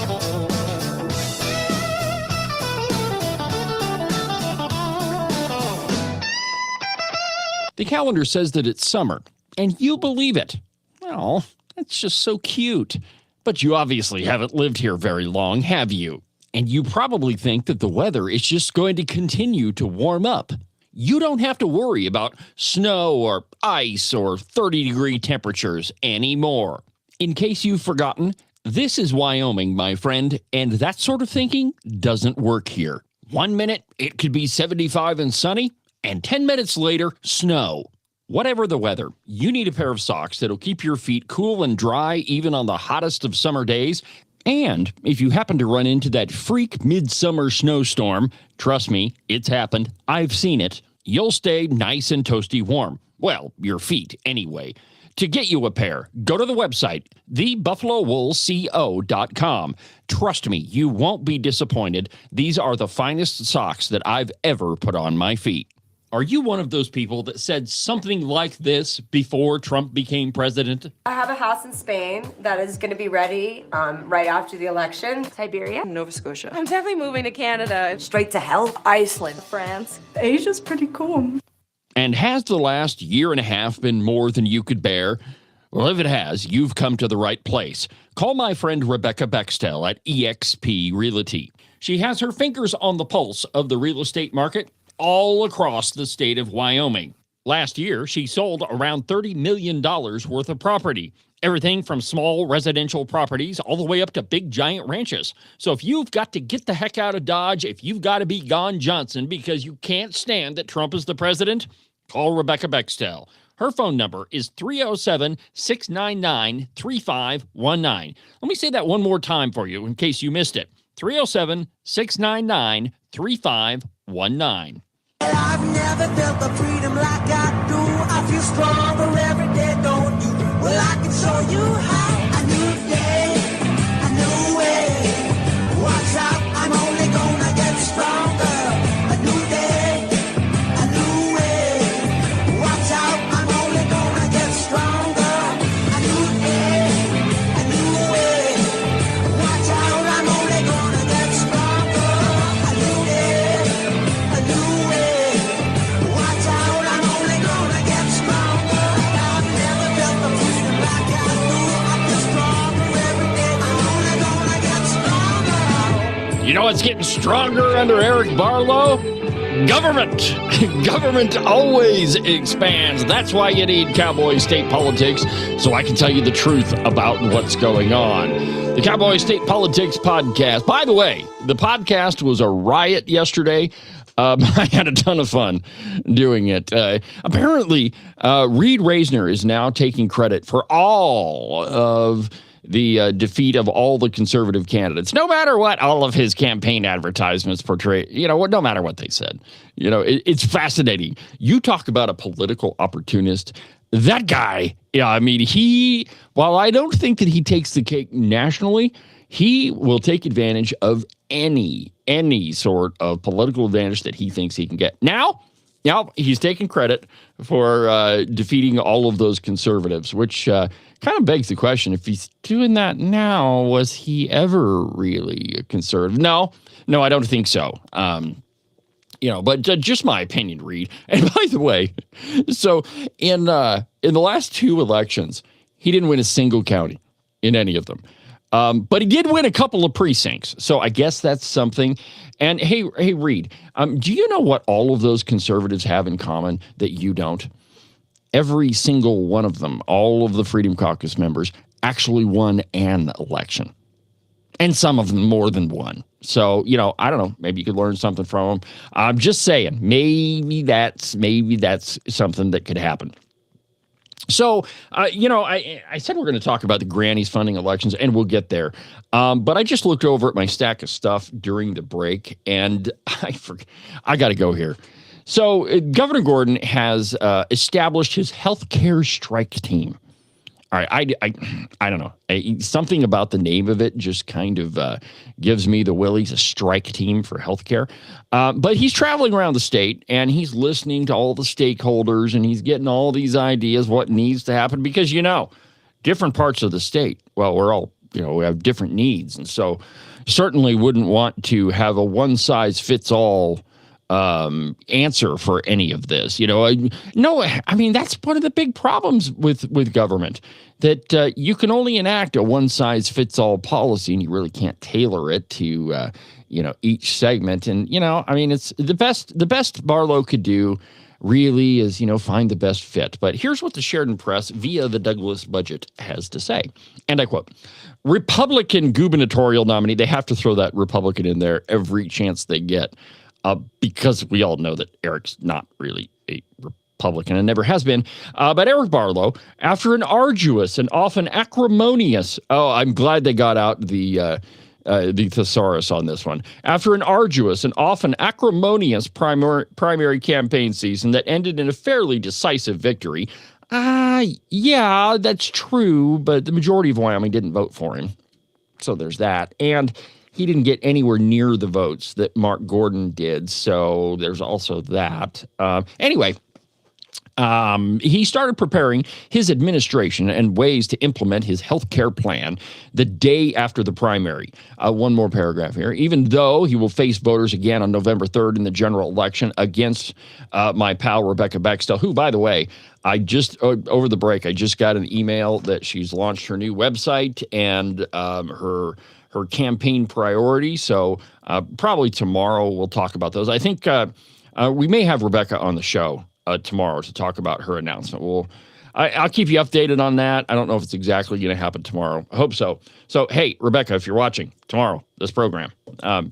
The calendar says that it's summer, and you believe it. Well, that's just so cute. But you obviously haven't lived here very long, have you? And you probably think that the weather is just going to continue to warm up. You don't have to worry about snow or ice or 30-degree temperatures anymore. In case you've forgotten, this is Wyoming, my friend, and that sort of thinking doesn't work here. 1 minute, it could be 75 and sunny, and 10 minutes later, snow. Whatever the weather, you need a pair of socks that'll keep your feet cool and dry even on the hottest of summer days. And if you happen to run into that freak midsummer snowstorm, trust me, it's happened. I've seen it. You'll stay nice and toasty warm. Well, your feet, anyway. To get you a pair, go to the website, thebuffalowoolco.com. Trust me, you won't be disappointed. These are the finest socks that I've ever put on my feet. Are you one of those people that said something like this before Trump became president? I have a house in Spain that is going to be ready right after the election. Siberia, Nova Scotia. I'm definitely moving to Canada. Straight to hell. Iceland. France. Asia's pretty cool. And has the last year and a half been more than you could bear? Well, if it has, you've come to the right place. Call my friend Rebecca Bextel at eXp Realty. She has her fingers on the pulse of the real estate market all across the state of Wyoming. Last year, she sold around $30 million worth of property. Everything from small residential properties all the way up to big giant ranches. So if you've got to get the heck out of Dodge, if you've got to be gone Johnson because you can't stand that Trump is the president, call Rebecca Bextel. Her phone number is 307-699-3519. Let me say that one more time for you in case you missed it. 307-699-3519. I've never felt the freedom like I do. I feel stronger every day, don't you? Well, I can show you how. A new day, a new way. Watch out, I'm only gonna get stronger. A new day, a new way. Watch out, I'm only gonna get stronger. A new day, a new way. Watch out, I'm only gonna get stronger. A new day, a new way. Watch out, I'm only gonna get stronger. I've never felt the freedom like I do. I feel stronger every day. I'm only gonna get stronger. You know what's getting stronger under Eric Barlow? Government. Government always expands. That's why you need Cowboy State Politics, so I can tell you the truth about what's going on. The Cowboy State Politics podcast. By the way, the podcast was a riot yesterday. I had a ton of fun doing it. Apparently, Reed Reisner is now taking credit for all of the defeat of all the conservative candidates, no matter what all of his campaign advertisements portray, no matter what they said. It's fascinating. You talk about a political opportunist. that guy, yeah, I mean, while I don't think that he takes the cake nationally, he will take advantage of any sort of political advantage that he thinks he can get. Now he's taking credit for defeating all of those conservatives, which kind of begs the question, if he's doing that now, was he ever really a conservative? No, I don't think so. But just my opinion, Reed. And by the way, so in the last two elections, he didn't win a single county in any of them. But he did win a couple of precincts. So I guess that's something. And hey, Reed, do you know what all of those conservatives have in common that you don't? Every single one of them, all of the Freedom Caucus members, actually won an election. And some of them more than one. So, I don't know. Maybe you could learn something from them. I'm just saying, maybe that's something that could happen. So, I said we're going to talk about the grannies funding elections, and we'll get there. But I just looked over at my stack of stuff during the break, and I got to go here. So, Governor Gordon has established his healthcare strike team. All right, I don't know. Something about the name of it just kind of gives me the willies, a strike team for healthcare. But he's traveling around the state, and he's listening to all the stakeholders, and he's getting all these ideas, what needs to happen, because, different parts of the state, well, we're all, we have different needs. And so certainly wouldn't want to have a one-size-fits-all answer for any of this. I mean, that's one of the big problems with government, that you can only enact a one-size-fits-all policy, and you really can't tailor it to, each segment. And, I mean, it's the best Barlow could do really is, find the best fit. But here's what the Sheridan Press via the Douglas budget has to say. And I quote, Republican gubernatorial nominee, they have to throw that Republican in there every chance they get. Because we all know that Eric's not really a Republican and never has been. But Eric Barlow, after an arduous and often acrimonious, I'm glad they got out the thesaurus on this one. After an arduous and often acrimonious primary campaign season that ended in a fairly decisive victory, yeah, that's true, but the majority of Wyoming didn't vote for him. So there's that. And he didn't get anywhere near the votes that Mark Gordon did, so there's also that. Anyway, he started preparing his administration and ways to implement his health care plan the day after the primary. One more paragraph here. Even though he will face voters again on November 3rd in the general election against my pal Rebecca Bextel, who, by the way, I just, over the break, I just got an email that she's launched her new website and her campaign priority. So probably tomorrow we'll talk about those. I think we may have Rebecca on the show tomorrow to talk about her announcement. I'll keep you updated on that. I don't know if it's exactly going to happen tomorrow. I hope so. So, hey, Rebecca, if you're watching tomorrow, this program.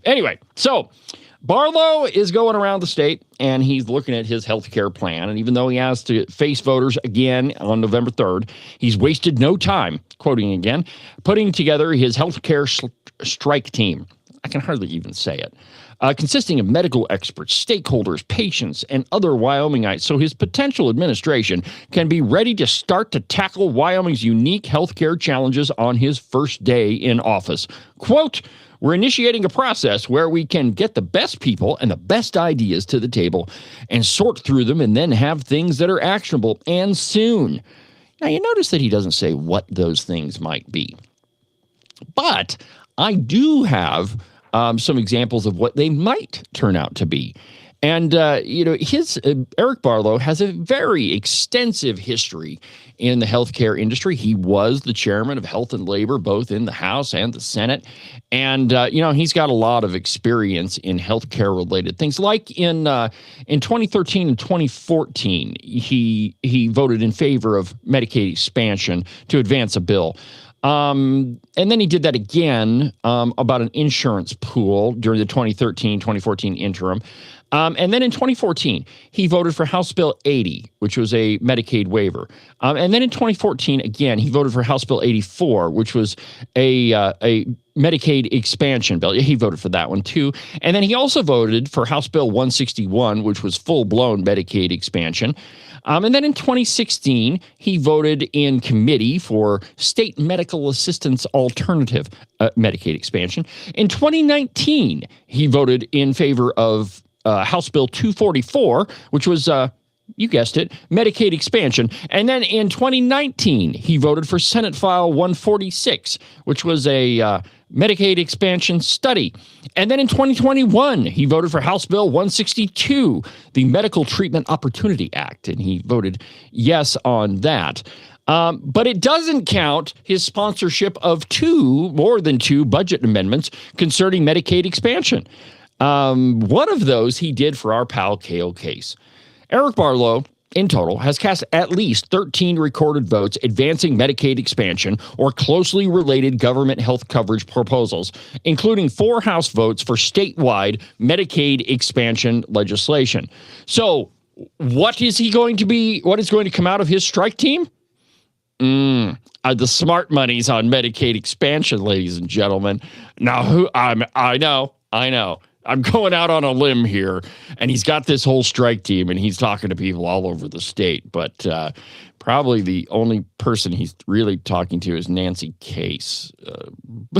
Anyway, so Barlow is going around the state, and he's looking at his health care plan. And even though he has to face voters again on November 3rd, he's wasted no time, quoting again, putting together his health care strike team. I can hardly even say it. Consisting of medical experts, stakeholders, patients, and other Wyomingites, so his potential administration can be ready to start to tackle Wyoming's unique healthcare challenges on his first day in office. Quote, we're initiating a process where we can get the best people and the best ideas to the table and sort through them and then have things that are actionable and soon. Now, you notice that he doesn't say what those things might be. But I do have some examples of what they might turn out to be. And, Eric Barlow has a very extensive history in the healthcare industry. He was the chairman of Health and Labor, both in the House and the Senate. And, he's got a lot of experience in healthcare related things. Like in 2013 and 2014, he voted in favor of Medicaid expansion to advance a bill. And then he did that again about an insurance pool during the 2013-2014 interim. And then in 2014, he voted for House Bill 80, which was a Medicaid waiver. And then in 2014, again, he voted for House Bill 84, which was a Medicaid expansion bill. He voted for that one, too. And then he also voted for House Bill 161, which was full-blown Medicaid expansion. And then in 2016, he voted in committee for State Medical Assistance Alternative Medicaid expansion. In 2019, he voted in favor of House Bill 244, which was, you guessed it, Medicaid expansion. And then in 2019, he voted for Senate File 146, which was a Medicaid expansion study. And then in 2021, he voted for House Bill 162, the Medical Treatment Opportunity Act, and he voted yes on that. But it doesn't count his sponsorship of more than two budget amendments concerning Medicaid expansion. One of those he did for our pal K.O. Case. Eric Barlow, in total, has cast at least 13 recorded votes advancing Medicaid expansion or closely related government health coverage proposals, including 4 House votes for statewide Medicaid expansion legislation. So what is going to come out of his strike team? The smart money's on Medicaid expansion, ladies and gentlemen. Now, I know. I'm going out on a limb here, and he's got this whole strike team, and he's talking to people all over the state. But probably the only person he's really talking to is Nancy Case,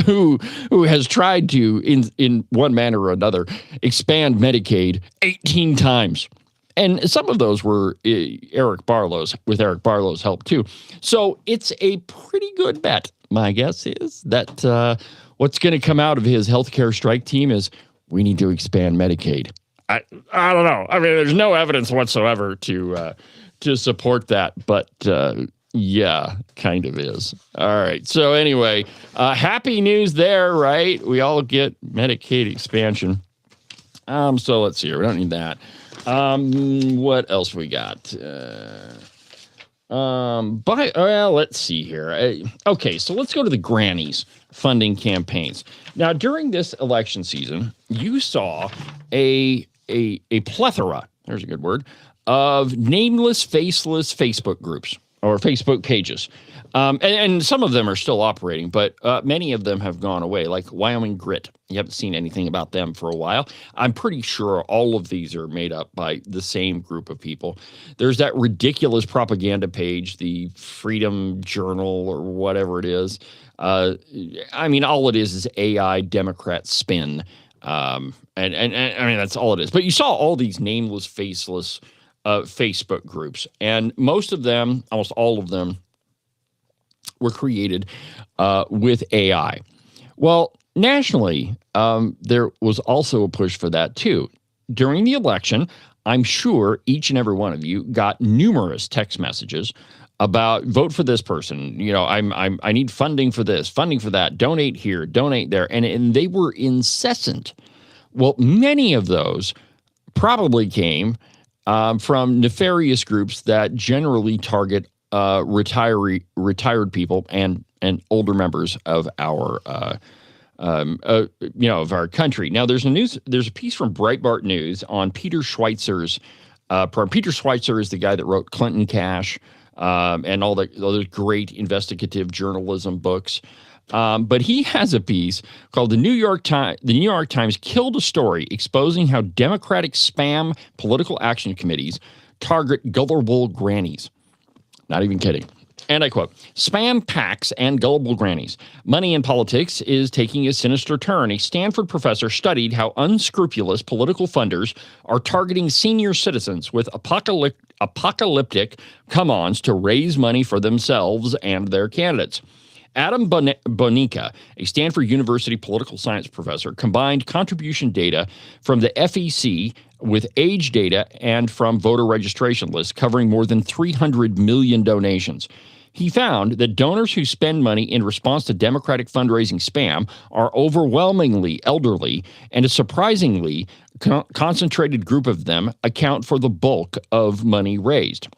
who has tried to, in one manner or another, expand Medicaid 18 times. And some of those were with Eric Barlow's help, too. So it's a pretty good bet. My guess is that what's going to come out of his healthcare strike team is we need to expand Medicaid. I don't know. I mean, there's no evidence whatsoever to support that, but yeah, kind of is. All right. So anyway, happy news there, right? We all get Medicaid expansion. So let's see here. We don't need that. What else we got? Let's see here. Okay, so let's go to the grannies funding campaigns. Now, during this election season, you saw a plethora, there's a good word, of nameless, faceless Facebook groups or Facebook pages. And some of them are still operating, but many of them have gone away, like Wyoming Grit. You haven't seen anything about them for a while. I'm pretty sure all of these are made up by the same group of people. There's that ridiculous propaganda page, the Freedom Journal or whatever it is. I mean, all it is AI Democrat spin. And I mean, that's all it is. But you saw all these nameless, faceless Facebook groups, and most of them, almost all of them, were created with AI. Well, nationally, there was also a push for that too. During the election, I'm sure each and every one of you got numerous text messages about vote for this person. You know, I need funding for this, funding for that, donate here, donate there, and they were incessant. Well, many of those probably came from nefarious groups that generally target retired people and older members of our of our country. Now, there's a piece from Breitbart News on Peter Schweitzer's Peter Schweitzer is the guy that wrote Clinton Cash and all those great investigative journalism books. But he has a piece called The New York Times killed a story exposing how Democratic spam political action committees target gullible grannies. Not even kidding. And I quote, "Spam PACs and gullible grannies. Money in politics is taking a sinister turn. A Stanford professor studied how unscrupulous political funders are targeting senior citizens with apocalyptic come-ons to raise money for themselves and their candidates." Adam Bonica, a Stanford University political science professor, combined contribution data from the FEC with age data and from voter registration lists covering more than 300 million donations. He found that donors who spend money in response to Democratic fundraising spam are overwhelmingly elderly, and a surprisingly concentrated group of them account for the bulk of money raised.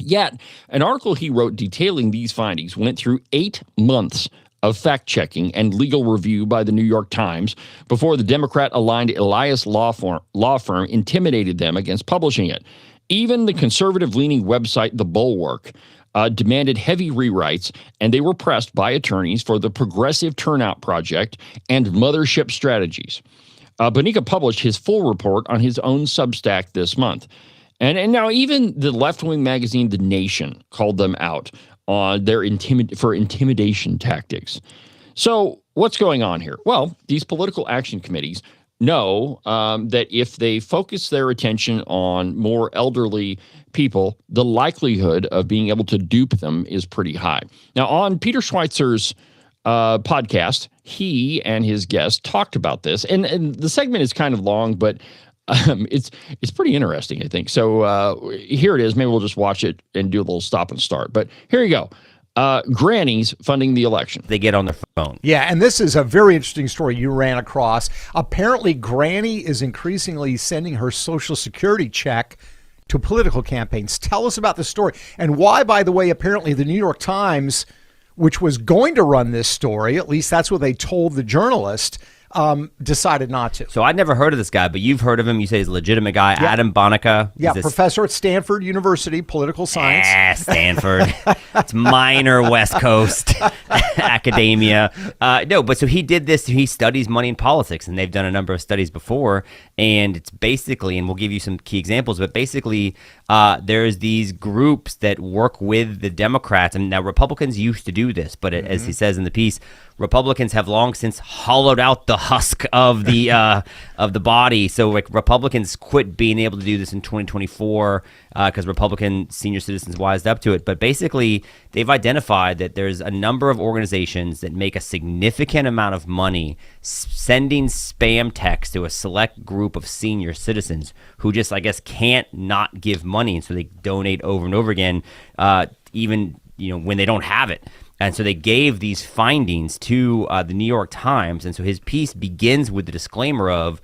Yet, an article he wrote detailing these findings went through 8 months of fact-checking and legal review by the New York Times before the Democrat-aligned Elias law firm intimidated them against publishing it. Even the conservative-leaning website The Bulwark demanded heavy rewrites, and they were pressed by attorneys for the Progressive Turnout Project and Mothership Strategies. Bonica published his full report on his own Substack this month. And now even the left-wing magazine The Nation called them out on their intimidation tactics. So what's going on here? Well, these political action committees know that if they focus their attention on more elderly people, the likelihood of being able to dupe them is pretty high. Now, on Peter Schweitzer's podcast, he and his guest talked about this, and the segment is kind of long, but it's pretty interesting, I think. So here it is. Maybe we'll just watch it and do a little stop and start. But here you go. Grannies funding the election. They get on their phone. Yeah, and this is a very interesting story you ran across. Apparently, Granny is increasingly sending her Social Security check to political campaigns. Tell us about the story and why, by the way, apparently the New York Times, which was going to run this story, at least that's what they told the journalist, decided not to. So I'd never heard of this guy, but you've heard of him. You say he's a legitimate guy. Yeah. Adam Bonica. Yeah, professor at Stanford University, political science. Stanford. It's minor West Coast academia. No, but so he did this. He studies money and politics, and they've done a number of studies before. And it's basically, and we'll give you some key examples, but basically there's these groups that work with the Democrats. And now Republicans used to do this, but as he says in the piece, Republicans have long since hollowed out the husk of the body. So like Republicans quit being able to do this in 2024 because Republican senior citizens wised up to it. But basically, they've identified that there's a number of organizations that make a significant amount of money sending spam texts to a select group of senior citizens who just, I guess, can't not give money, and so they donate over and over again, even when they don't have it. And so they gave these findings to the New York Times. And so his piece begins with the disclaimer of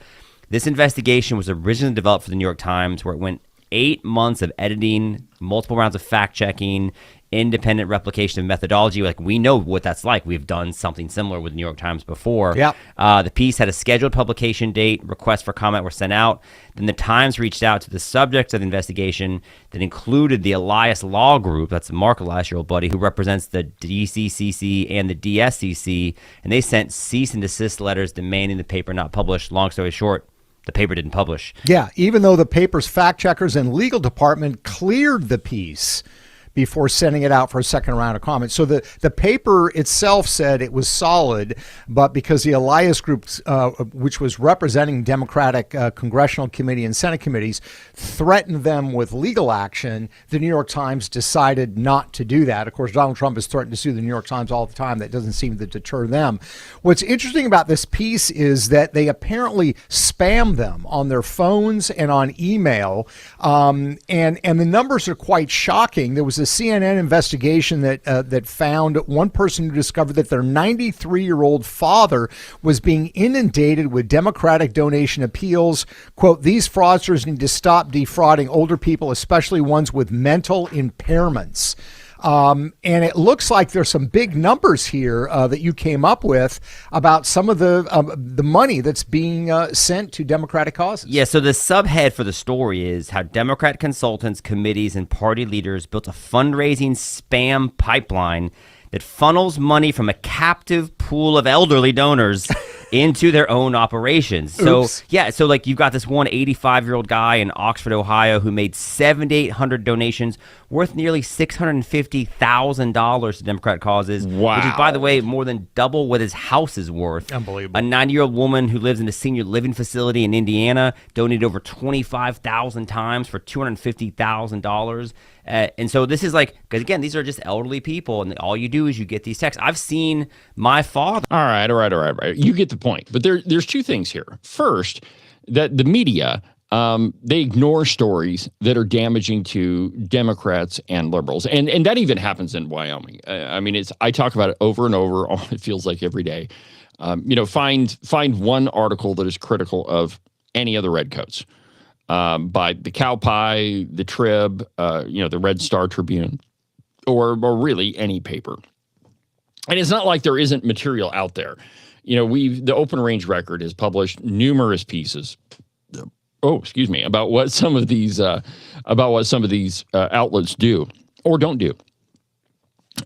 this investigation was originally developed for the New York Times, where it went 8 months of editing, multiple rounds of fact checking, independent replication of methodology. Like, we know what that's like. We've done something similar with the New York Times before. Yep. The piece had a scheduled publication date. Requests for comment were sent out. Then the Times reached out to the subjects of the investigation that included the Elias Law Group. That's Mark Elias, your old buddy, who represents the DCCC and the DSCC. And they sent cease and desist letters demanding the paper not published. Long story short, the paper didn't publish. Yeah, even though the paper's fact checkers and legal department cleared the piece before sending it out for a second round of comments. So the paper itself said it was solid, but because the Elias Group, which was representing Democratic congressional committee and Senate committees, threatened them with legal action, the New York Times decided not to do that. Of course, Donald Trump is threatened to sue the New York Times all the time. That doesn't seem to deter them. What's interesting about this piece is that they apparently spam them on their phones and on email, and the numbers are quite shocking. There was a CNN investigation that found one person who discovered that their 93-year-old father was being inundated with Democratic donation appeals. Quote, these fraudsters need to stop defrauding older people, especially ones with mental impairments. And it looks like there's some big numbers here that you came up with about some of the money that's being sent to Democratic causes. Yeah, so the subhead for the story is how Democrat consultants, committees, and party leaders built a fundraising spam pipeline that funnels money from a captive pool of elderly donors into their own operations. So, yeah, so like you've got this one 85-year-old guy in Oxford, Ohio, who made 7,800 donations worth nearly $650,000 to Democratic causes. Wow. Which is, by the way, more than double what his house is worth. Unbelievable. A 90-year-old woman who lives in a senior living facility in Indiana donated over 25,000 times for $250,000. And so this is like, because again, these are just elderly people, and all you do is you get these texts. I've seen my father. All right. You get the point. But there's two things here. First, that the media, they ignore stories that are damaging to Democrats and liberals. And that even happens in Wyoming. I talk about it over and over. It feels like every day. Find one article that is critical of any of the redcoats. By the Cowboy, the Trib, the Red Star Tribune, or really any paper. And it's not like there isn't material out there. You know, the Open Range Record has published numerous pieces. About what some of these outlets do or don't do.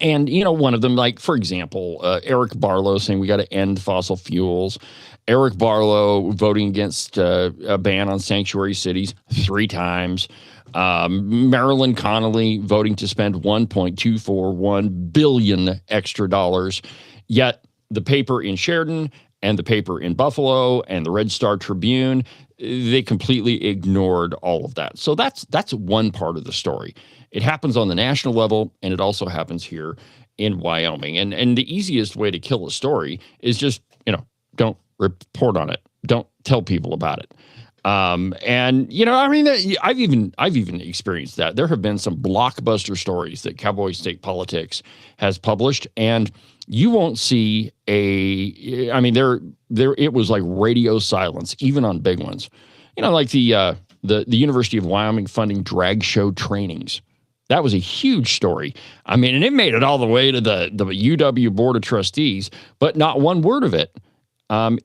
And, you know, one of them, like, for example, Eric Barlow saying we got to end fossil fuels. Eric Barlow voting against a ban on sanctuary cities 3 times. Marilyn Connolly voting to spend $1.241 billion extra dollars. Yet the paper in Sheridan and the paper in Buffalo and the Red Star Tribune, they completely ignored all of that. So that's one part of the story. It happens on the national level, and it also happens here in Wyoming. And the easiest way to kill a story is just, you know, don't report on it. Don't tell people about it. And, you know, I mean, I've even experienced that. There have been some blockbuster stories that Cowboy State Politics has published, and you won't see it was like radio silence, even on big ones. You know, like the University of Wyoming funding drag show trainings. That was a huge story. I mean, and it made it all the way to the UW Board of Trustees, but not one word of it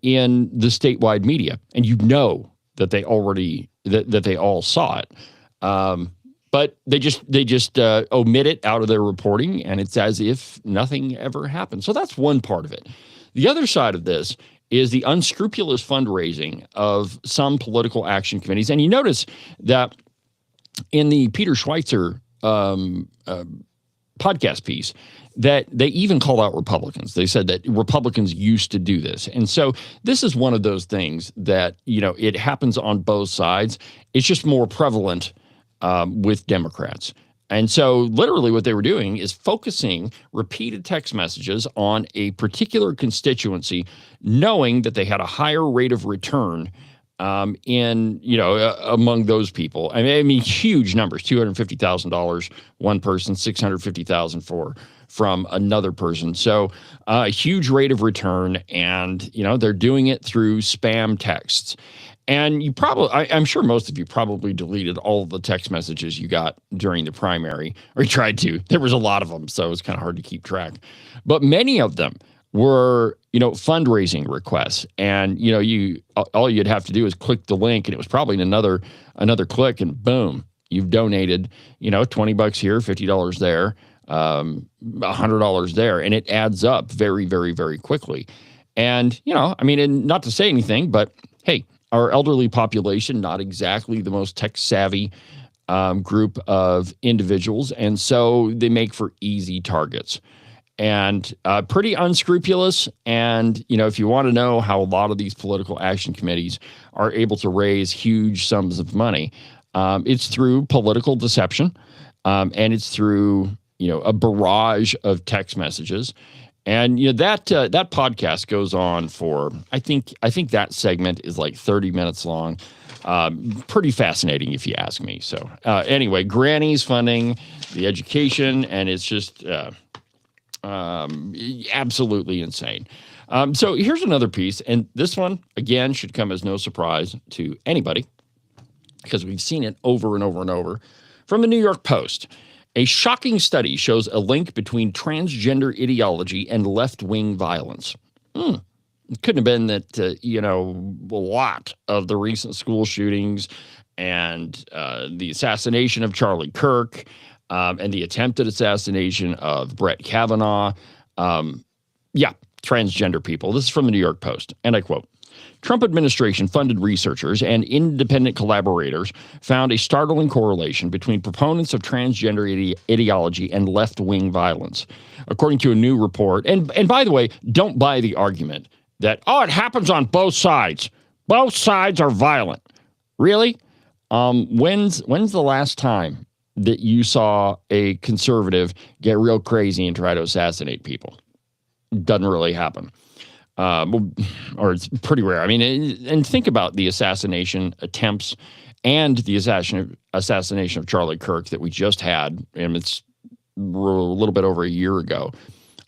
in the statewide media. And you know that they already that they all saw it, but they just omit it out of their reporting, and it's as if nothing ever happened. So that's one part of it. The other side of this is the unscrupulous fundraising of some political action committees, and you notice that in the Peter Schweitzer podcast piece, that they even called out Republicans. They said that Republicans used to do this. And so this is one of those things that, you know, it happens on both sides. It's just more prevalent with Democrats. And so literally what they were doing is focusing repeated text messages on a particular constituency, knowing that they had a higher rate of return among those people. I mean, huge numbers, $250,000 one person, $650,000 from another person. So a huge rate of return, and, you know, they're doing it through spam texts. And I'm sure most of you probably deleted all of the text messages you got during the primary, or you tried to. There was a lot of them, so it was kind of hard to keep track. But many of them were, you know, fundraising requests, and, you know, all you'd have to do is click the link, and it was probably another click, and boom, you've donated, you know, $20 here, $50 there, $100 there, and it adds up very, very, very quickly. And, you know, I mean, and not to say anything, but hey, our elderly population, not exactly the most tech savvy group of individuals, and so they make for easy targets. And pretty unscrupulous. And, you know, if you want to know how a lot of these political action committees are able to raise huge sums of money, it's through political deception, and it's through, you know, a barrage of text messages. And, you know, that podcast goes on for, I think that segment is like 30 minutes long. Pretty fascinating, if you ask me. So anyway, Granny's funding the education, and it's just absolutely insane. So here's another piece, and this one, again, should come as no surprise to anybody, because we've seen it over and over and over, from the New York Post. A shocking study shows a link between transgender ideology and left-wing violence. It couldn't have been that, you know, a lot of the recent school shootings and the assassination of Charlie Kirk, and the attempted assassination of Brett Kavanaugh. Transgender people. This is from the New York Post, and I quote, Trump administration funded researchers and independent collaborators found a startling correlation between proponents of transgender ideology and left-wing violence. According to a new report, and by the way, don't buy the argument that, it happens on both sides. Both sides are violent. Really? When's the last time that you saw a conservative get real crazy and try to assassinate people? Doesn't really happen. Or it's pretty rare. I mean, and think about the assassination attempts and the assassination of Charlie Kirk that we just had, and it's a little bit over a year ago.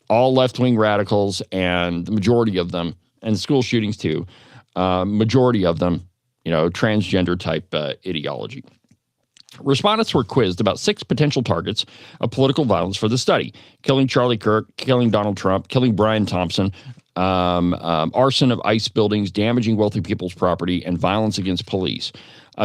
All left-wing radicals, and the majority of them, and school shootings too, majority of them, you know, transgender type ideology. Respondents were quizzed about 6 potential targets of political violence for the study: killing Charlie Kirk, killing Donald Trump, killing Brian Thompson, arson of ICE buildings, damaging wealthy people's property, and violence against police.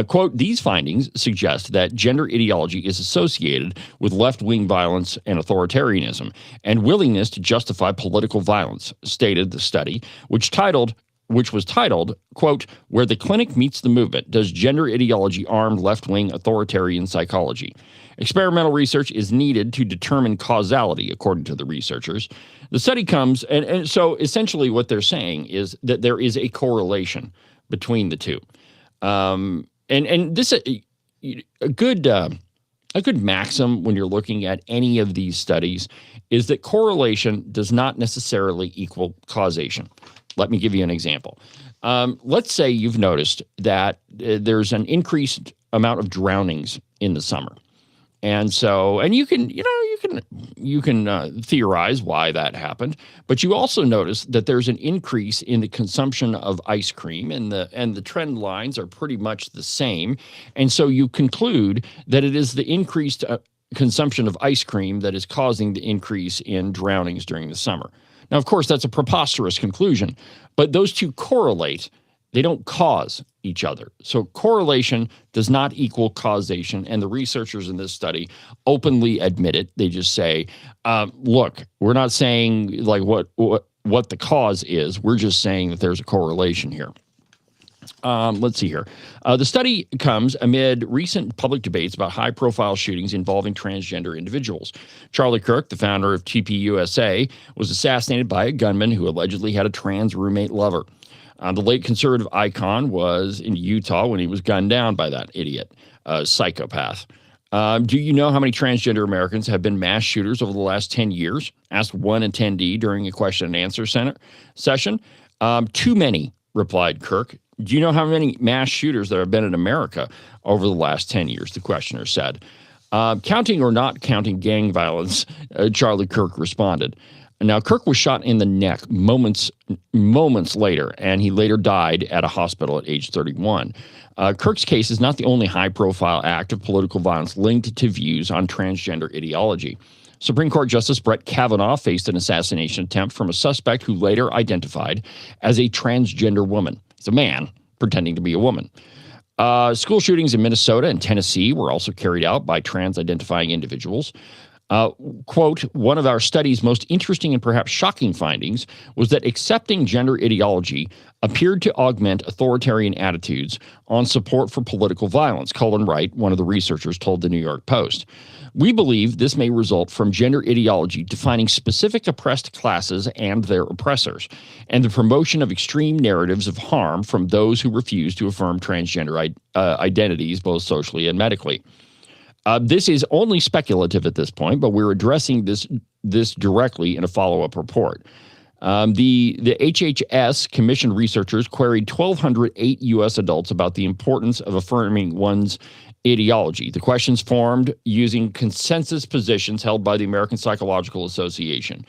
Quote, these findings suggest that gender ideology is associated with left-wing violence and authoritarianism and willingness to justify political violence, stated the study, which was titled, quote, Where the Clinic Meets the Movement, Does Gender Ideology Arm Left-Wing Authoritarian Psychology? Experimental research is needed to determine causality, according to the researchers. The study comes, and so essentially what they're saying is that there is a correlation between the two. And this a good maxim when you're looking at any of these studies is that correlation does not necessarily equal causation. Let me give you an example. Let's say you've noticed that there's an increased amount of drownings in the summer. And so, and you can theorize why that happened, but you also notice that there's an increase in the consumption of ice cream, and the trend lines are pretty much the same. And so you conclude that it is the increased consumption of ice cream that is causing the increase in drownings during the summer. Now, of course, that's a preposterous conclusion, but those two correlate. They don't cause each other. So correlation does not equal causation, and the researchers in this study openly admit it. They just say, look, we're not saying like what the cause is. We're just saying that there's a correlation here. Let's see here. The study comes amid recent public debates about high-profile shootings involving transgender individuals. Charlie Kirk, the founder of TPUSA, was assassinated by a gunman who allegedly had a trans roommate lover. The late conservative icon was in Utah when he was gunned down by that idiot, psychopath. Do you know how many transgender Americans have been mass shooters over the last 10 years? Asked one attendee during a question and answer session. Too many, replied Kirk. Do you know how many mass shooters there have been in America over the last 10 years? The questioner said. Counting or not counting gang violence, Charlie Kirk responded. Now, Kirk was shot in the neck moments later, and he later died at a hospital at age 31. Kirk's case is not the only high-profile act of political violence linked to views on transgender ideology. Supreme Court Justice Brett Kavanaugh faced an assassination attempt from a suspect who later identified as a transgender woman. He's a man pretending to be a woman. School shootings in Minnesota and Tennessee were also carried out by trans-identifying individuals. Quote, one of our study's most interesting and perhaps shocking findings was that accepting gender ideology appeared to augment authoritarian attitudes on support for political violence, Cullen Wright, one of the researchers, told the New York Post. We believe this may result from gender ideology defining specific oppressed classes and their oppressors, and the promotion of extreme narratives of harm from those who refuse to affirm transgender identities, both socially and medically. This is only speculative at this point, but we're addressing this directly in a follow-up report. The HHS commissioned researchers queried 1,208 U.S. adults about the importance of affirming one's ideology. The questions formed using consensus positions held by the American Psychological Association.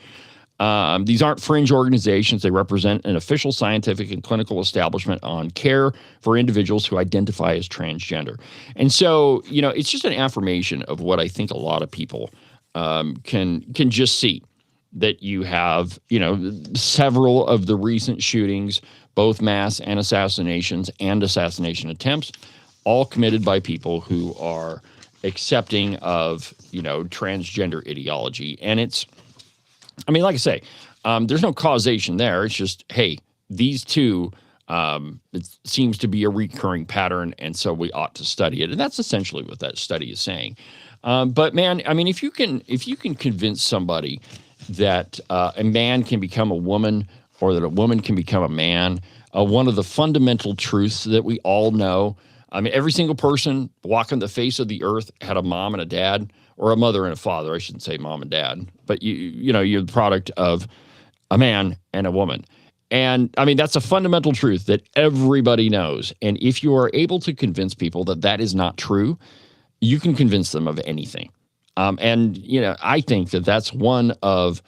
These aren't fringe organizations. They represent an official scientific and clinical establishment on care for individuals who identify as transgender. And so, it's just an affirmation of what I think a lot of people can just see, that you have, several of the recent shootings, both mass and assassinations and assassination attempts, all committed by people who are accepting of, transgender ideology. And it's, like I say, there's no causation there. It's just, hey, these two, it seems to be a recurring pattern, and so we ought to study it. And that's essentially what that study is saying. But man, if you can convince somebody that a man can become a woman, or that a woman can become a man, one of the fundamental truths that we all know. Every single person walking the face of the earth had a mom and a dad, or a mother and a father. I shouldn't say mom and dad, but you're the product of a man and a woman. And that's a fundamental truth that everybody knows. And if you are able to convince people that that is not true, you can convince them of anything. I think that that's one of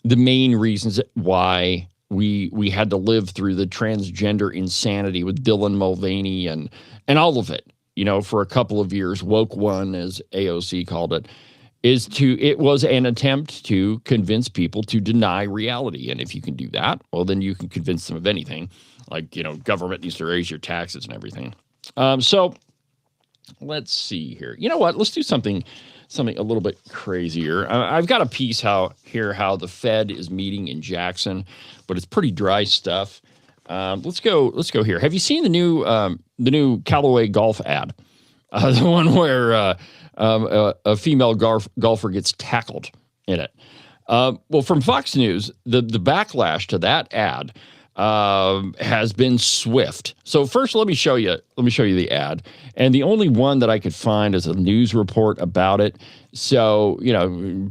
the main reasons why we had to live through the transgender insanity with Dylan Mulvaney and all of it. for a couple of years, woke one, as AOC called it, it was an attempt to convince people to deny reality. And if you can do that, well, then you can convince them of anything, like, government needs to raise your taxes and everything. So let's see here. You know what? Let's do something a little bit crazier. I've got a piece how the Fed is meeting in Jackson, but it's pretty dry stuff. Let's go here. Have you seen the new Cowboy golf ad? The one where a female golfer gets tackled in it. Well, from Fox News, the backlash to that ad has been swift. So first, let me show you the ad, and the only one that I could find is a news report about it. So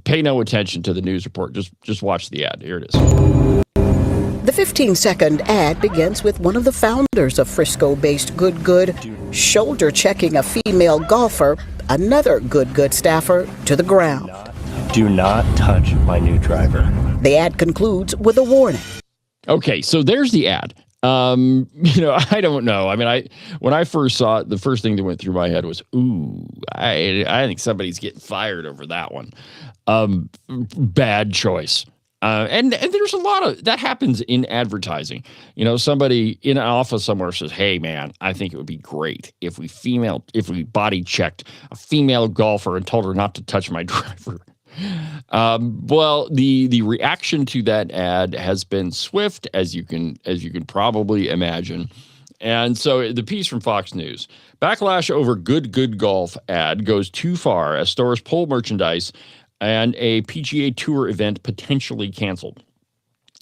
pay no attention to the news report. Just watch the ad. Here it is. The 15-second ad begins with one of the founders of Frisco-based Good shoulder-checking a female golfer, another Good staffer, to the ground. Do not touch my new driver. The ad concludes with a warning. Okay, so there's the ad. I don't know. I mean, when I first saw it, the first thing that went through my head was, I think somebody's getting fired over that one. Bad choice. And there's a lot of that happens in advertising. Somebody in an office somewhere says, "Hey, man, I think it would be great if we body checked a female golfer and told her not to touch my driver." Well, the reaction to that ad has been swift, as you can probably imagine. And so the piece from Fox News: backlash over good golf ad goes too far as stores pull merchandise and a PGA Tour event potentially canceled.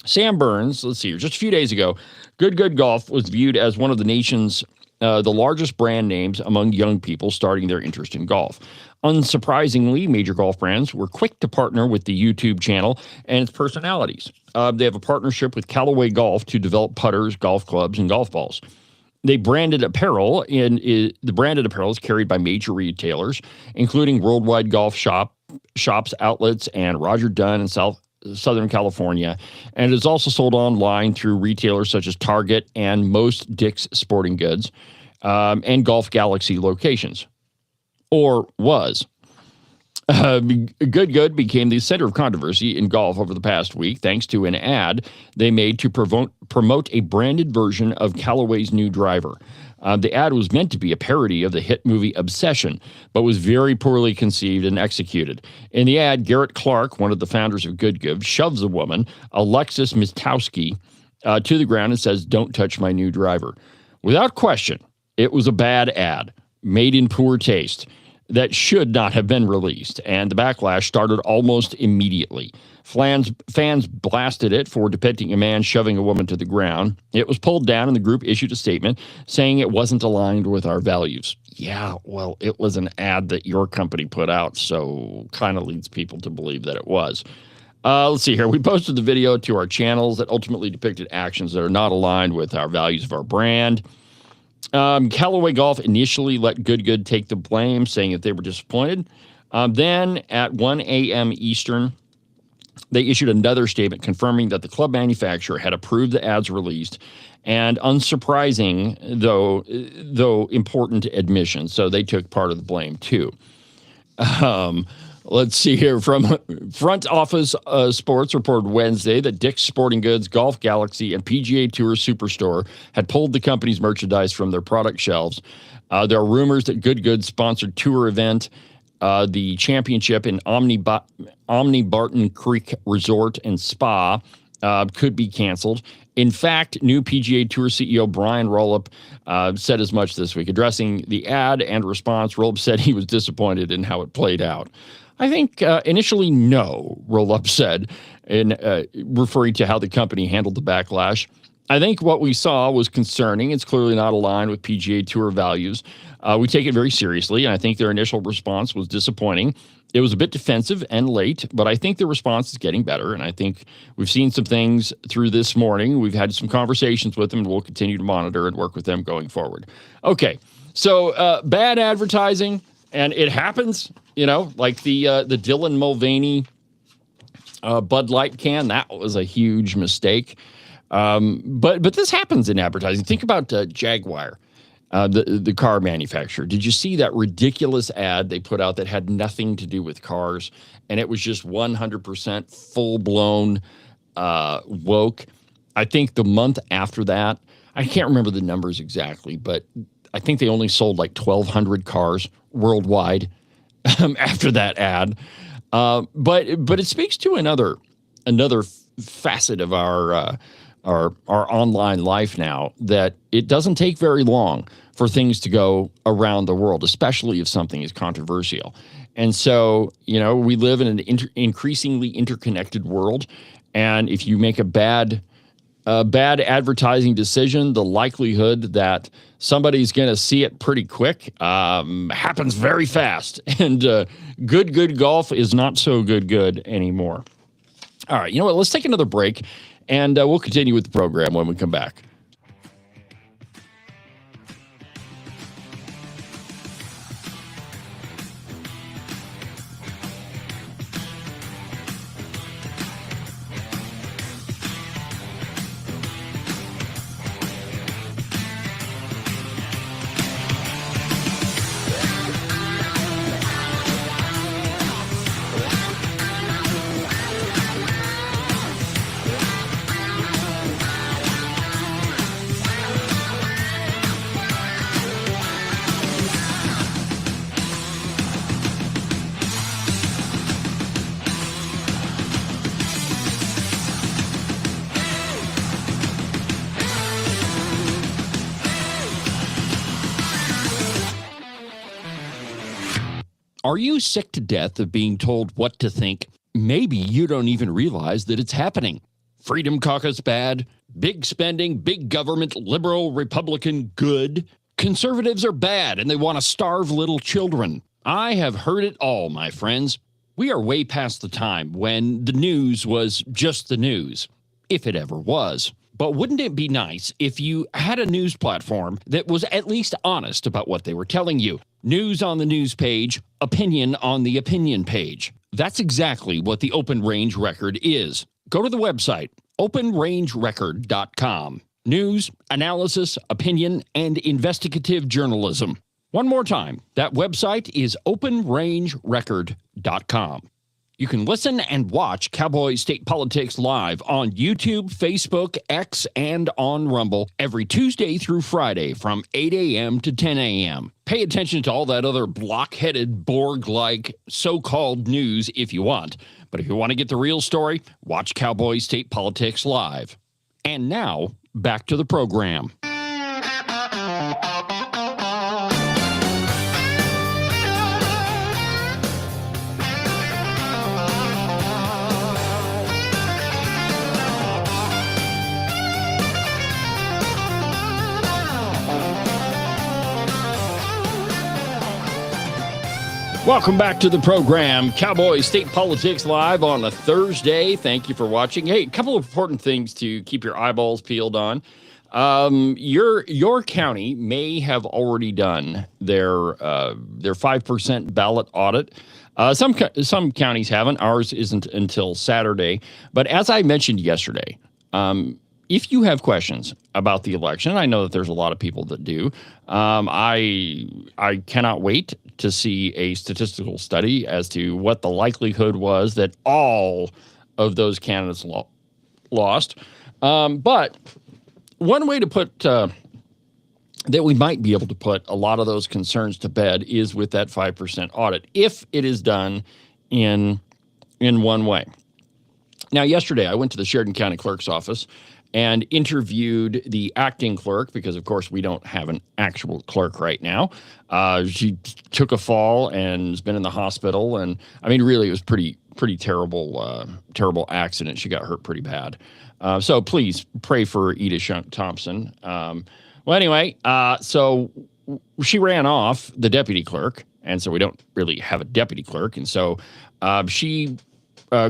Sam Burns, let's see here, just a few days ago, Good Golf was viewed as one of the nation's the largest brand names among young people starting their interest in golf. Unsurprisingly, major golf brands were quick to partner with the YouTube channel and its personalities. They have a partnership with Callaway Golf to develop putters, golf clubs, and golf balls. They branded apparel, and the branded apparel is carried by major retailers, including Worldwide Golf Shops outlets and Roger Dunn in Southern California, and it is also sold online through retailers such as Target and most Dick's Sporting Goods and Golf Galaxy locations. Or was. Good became the center of controversy in golf over the past week thanks to an ad they made to promote a branded version of Callaway's new driver. The ad was meant to be a parody of the hit movie Obsession, but was very poorly conceived and executed. In the ad, Garrett Clark, one of the founders of Good, shoves a woman, Alexis Mistowski, to the ground and says, "Don't touch my new driver." Without question, it was a bad ad, made in poor taste, that should not have been released, and the backlash started almost immediately. Fans blasted it for depicting a man shoving a woman to the ground. It was pulled down, and the group issued a statement saying it wasn't aligned with our values. Yeah, well, it was an ad that your company put out, so kind of leads people to believe that it was. Let's see here. We posted the video to our channels that ultimately depicted actions that are not aligned with our values of our brand. Callaway Golf initially let Good take the blame, saying that they were disappointed. Then at 1 a.m. Eastern, they issued another statement confirming that the club manufacturer had approved the ads released, and unsurprising, though important admission. So they took part of the blame too. Let's see here. From Front Office Sports reported Wednesday that Dick's Sporting Goods, Golf Galaxy, and PGA Tour Superstore had pulled the company's merchandise from their product shelves. There are rumors that Good sponsored tour event, the championship in Omni Barton Creek Resort and Spa, could be canceled. In fact, new PGA Tour CEO Brian Rollup said as much this week. Addressing the ad and response, Rollup said he was disappointed in how it played out. I think initially, no, Rollup said, in referring to how the company handled the backlash. I think what we saw was concerning. It's clearly not aligned with PGA Tour values. We take it very seriously, and I think their initial response was disappointing. It was a bit defensive and late, but I think the response is getting better, and I think we've seen some things through this morning. We've had some conversations with them, and we'll continue to monitor and work with them going forward. Okay, so bad advertising, and it happens, like the Dylan Mulvaney Bud Light can. That was a huge mistake. But this happens in advertising. Think about Jaguar. the car manufacturer. Did you see that ridiculous ad they put out that had nothing to do with cars? And it was just 100% full-blown woke. I think the month after that, I can't remember the numbers exactly, but I think they only sold like 1,200 cars worldwide after that ad. But it speaks to another facet of our online life now, that it doesn't take very long for things to go around the world, especially if something is controversial. And so, we live in an increasingly interconnected world, and if you make a bad advertising decision, the likelihood that somebody's going to see it pretty quick happens very fast. And good golf is not so good anymore. All right, you know what? Let's take another break, and we'll continue with the program when we come back. Are you sick to death of being told what to think? Maybe you don't even realize that it's happening. Freedom Caucus bad, big spending, big government, liberal, Republican good. Conservatives are bad and they want to starve little children. I have heard it all, my friends. We are way past the time when the news was just the news, if it ever was. But wouldn't it be nice if you had a news platform that was at least honest about what they were telling you? News on the news page, opinion on the opinion page. That's exactly what the Open Range Record is. Go to the website, openrangerecord.com. News, analysis, opinion, and investigative journalism. One more time, that website is openrangerecord.com. You can listen and watch Cowboy State Politics live on YouTube, Facebook, X, and on Rumble every Tuesday through Friday from 8 a.m. to 10 a.m. Pay attention to all that other block-headed, Borg-like so-called news if you want. But if you want to get the real story, watch Cowboy State Politics live. And now, back to the program. Welcome back to the program, Cowboy State Politics Live on a Thursday. Thank you for watching. Hey, a couple of important things to keep your eyeballs peeled on. Your county may have already done their 5% ballot audit. Some counties haven't. Ours isn't until Saturday. But as I mentioned yesterday, if you have questions about the election, I know that there's a lot of people that do. I cannot wait to see a statistical study as to what the likelihood was that all of those candidates lost. But one way to put that we might be able to put a lot of those concerns to bed is with that 5% audit, if it is done in one way. Now, yesterday I went to the Sheridan County Clerk's office and interviewed the acting clerk, because of course we don't have an actual clerk right now. She took a fall and has been in the hospital, and I mean, really, it was pretty terrible accident. She got hurt pretty bad. So please pray for Edith Thompson. Well, anyway, so she ran off the deputy clerk, and so we don't really have a deputy clerk, and so she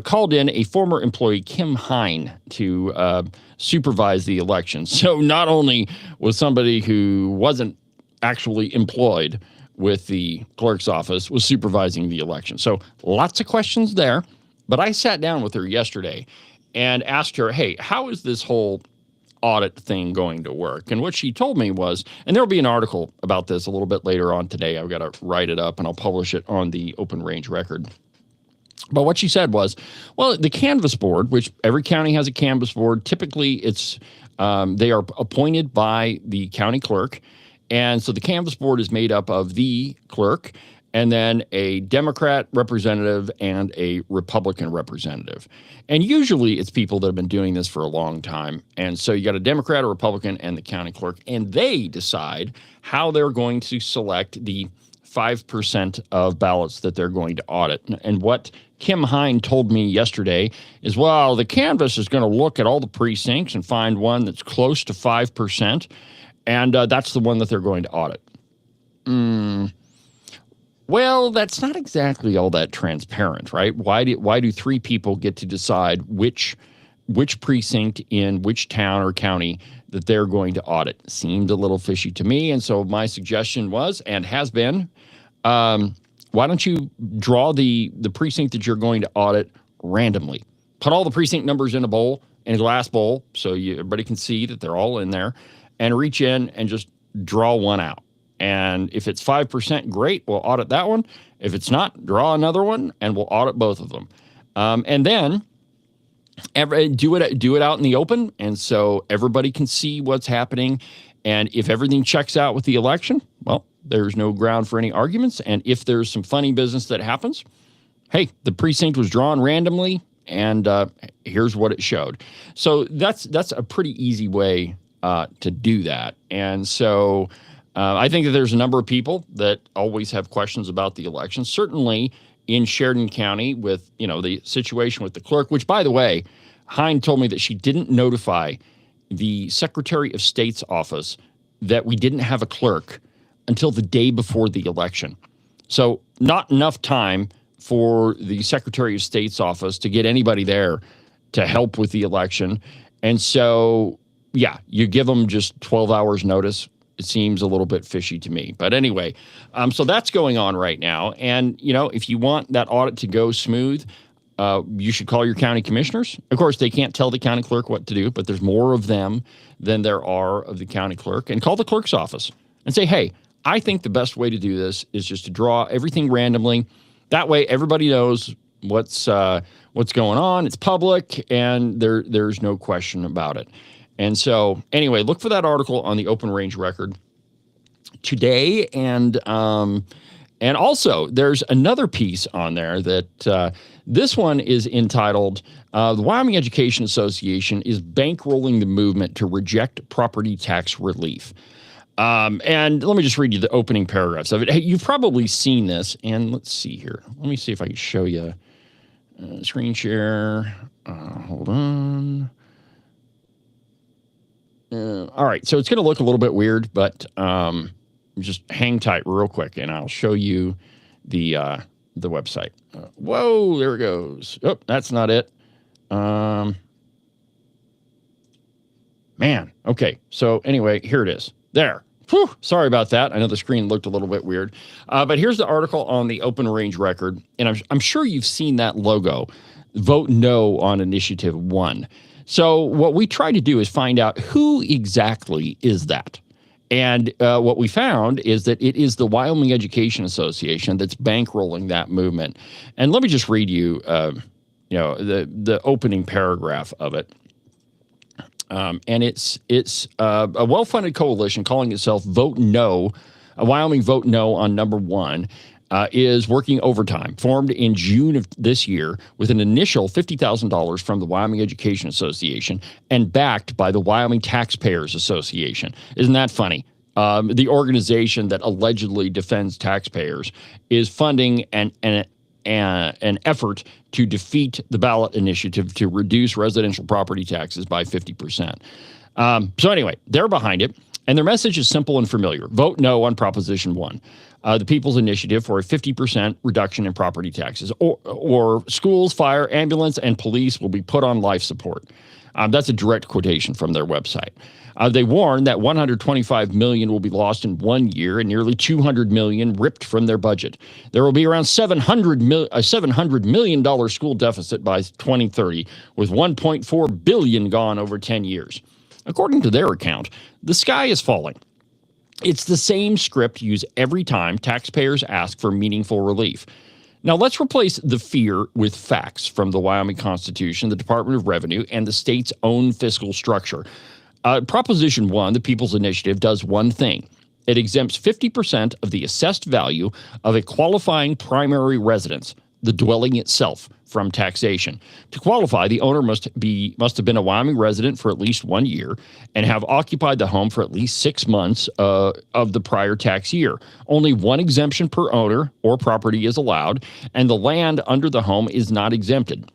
called in a former employee, Kim Hine, to supervise the election. So not only was somebody who wasn't actually employed with the clerk's office was supervising the election. So lots of questions there. But I sat down with her yesterday and asked her, hey, how is this whole audit thing going to work? And what she told me was, and there'll be an article about this a little bit later on today. I've got to write it up and I'll publish it on the Open Range Record. But what she said was, well, the canvas board, which every county has a canvas board, typically it's they are appointed by the county clerk. And so the canvas board is made up of the clerk and then a Democrat representative and a Republican representative. And usually it's people that have been doing this for a long time. And so you got a Democrat, a Republican, and the county clerk, and they decide how they're going to select the 5% of ballots that they're going to audit. And what Kim Hine told me yesterday is, well, the canvas is going to look at all the precincts and find one that's close to 5%, and that's the one that they're going to audit. Well, that's not exactly all that transparent, right? Why do three people get to decide which precinct in which town or county that they're going to audit? Seemed a little fishy to me, and so my suggestion was, and has been, why don't you draw the precinct that you're going to audit randomly? Put all the precinct numbers in a glass bowl, so everybody can see that they're all in there, and reach in and just draw one out. And if it's 5%, great, we'll audit that one. If it's not, draw another one, and we'll audit both of them. And then do it out in the open, and so everybody can see what's happening. And if everything checks out with the election, well, there's no ground for any arguments. And if there's some funny business that happens, hey, the precinct was drawn randomly, and here's what it showed. So that's a pretty easy way to do that. And so I think that there's a number of people that always have questions about the election. Certainly in Sheridan County with, the situation with the clerk, which, by the way, Hine told me that she didn't notify the Secretary of State's office that we didn't have a clerk until the day before the election. So not enough time for the Secretary of State's office to get anybody there to help with the election. And so, yeah, you give them just 12 hours notice. It seems a little bit fishy to me. But anyway, so that's going on right now. And, if you want that audit to go smooth, you should call your county commissioners. Of course, they can't tell the county clerk what to do, but there's more of them than there are of the county clerk. And call the clerk's office and say, hey, I think the best way to do this is just to draw everything randomly. That way, everybody knows what's going on. It's public, and there's no question about it. And so, anyway, look for that article on the Open Range Record today, and also there's another piece on there that this one is entitled "The Wyoming Education Association is bankrolling the movement to reject property tax relief." And let me just read you the opening paragraphs of it. Hey, you've probably seen this, and let's see here. Let me see if I can show you screen share. Hold on. All right, so it's going to look a little bit weird, but just hang tight real quick, and I'll show you the website. Whoa, there it goes. Oh, that's not it. Man, okay. So anyway, here it is. There. Whew, sorry about that. I know the screen looked a little bit weird. But here's the article on the Open Range Record, and I'm sure you've seen that logo, Vote No on Initiative 1. So what we tried to do is find out who exactly is that. And what we found is that it is the Wyoming Education Association that's bankrolling that movement. And let me just read you, the opening paragraph of it. And it's a well-funded coalition calling itself Vote No, Wyoming Vote No on number 1. Is working overtime, formed in June of this year with an initial $50,000 from the Wyoming Education Association and backed by the Wyoming Taxpayers Association. Isn't that funny? The organization that allegedly defends taxpayers is funding an effort to defeat the ballot initiative to reduce residential property taxes by 50%. So anyway, they're behind it, and their message is simple and familiar. Vote no on Proposition 1. The People's Initiative for a 50% reduction in property taxes, or schools, fire, ambulance, and police will be put on life support. That's a direct quotation from their website. They warn that $125 million will be lost in 1 year and nearly $200 million ripped from their budget. There will be around $700 million school deficit by 2030, with $1.4 billion gone over 10 years. According to their account, the sky is falling. It's the same script used every time taxpayers ask for meaningful relief. Now, let's replace the fear with facts from the Wyoming Constitution, the Department of Revenue, and the state's own fiscal structure. Proposition 1, the People's Initiative, does one thing. It exempts 50% of the assessed value of a qualifying primary residence, the dwelling itself, from taxation. To qualify, the owner must have been a Wyoming resident for at least 1 year and have occupied the home for at least 6 months of the prior tax year. Only one exemption per owner or property is allowed, and the land under the home is not exempted.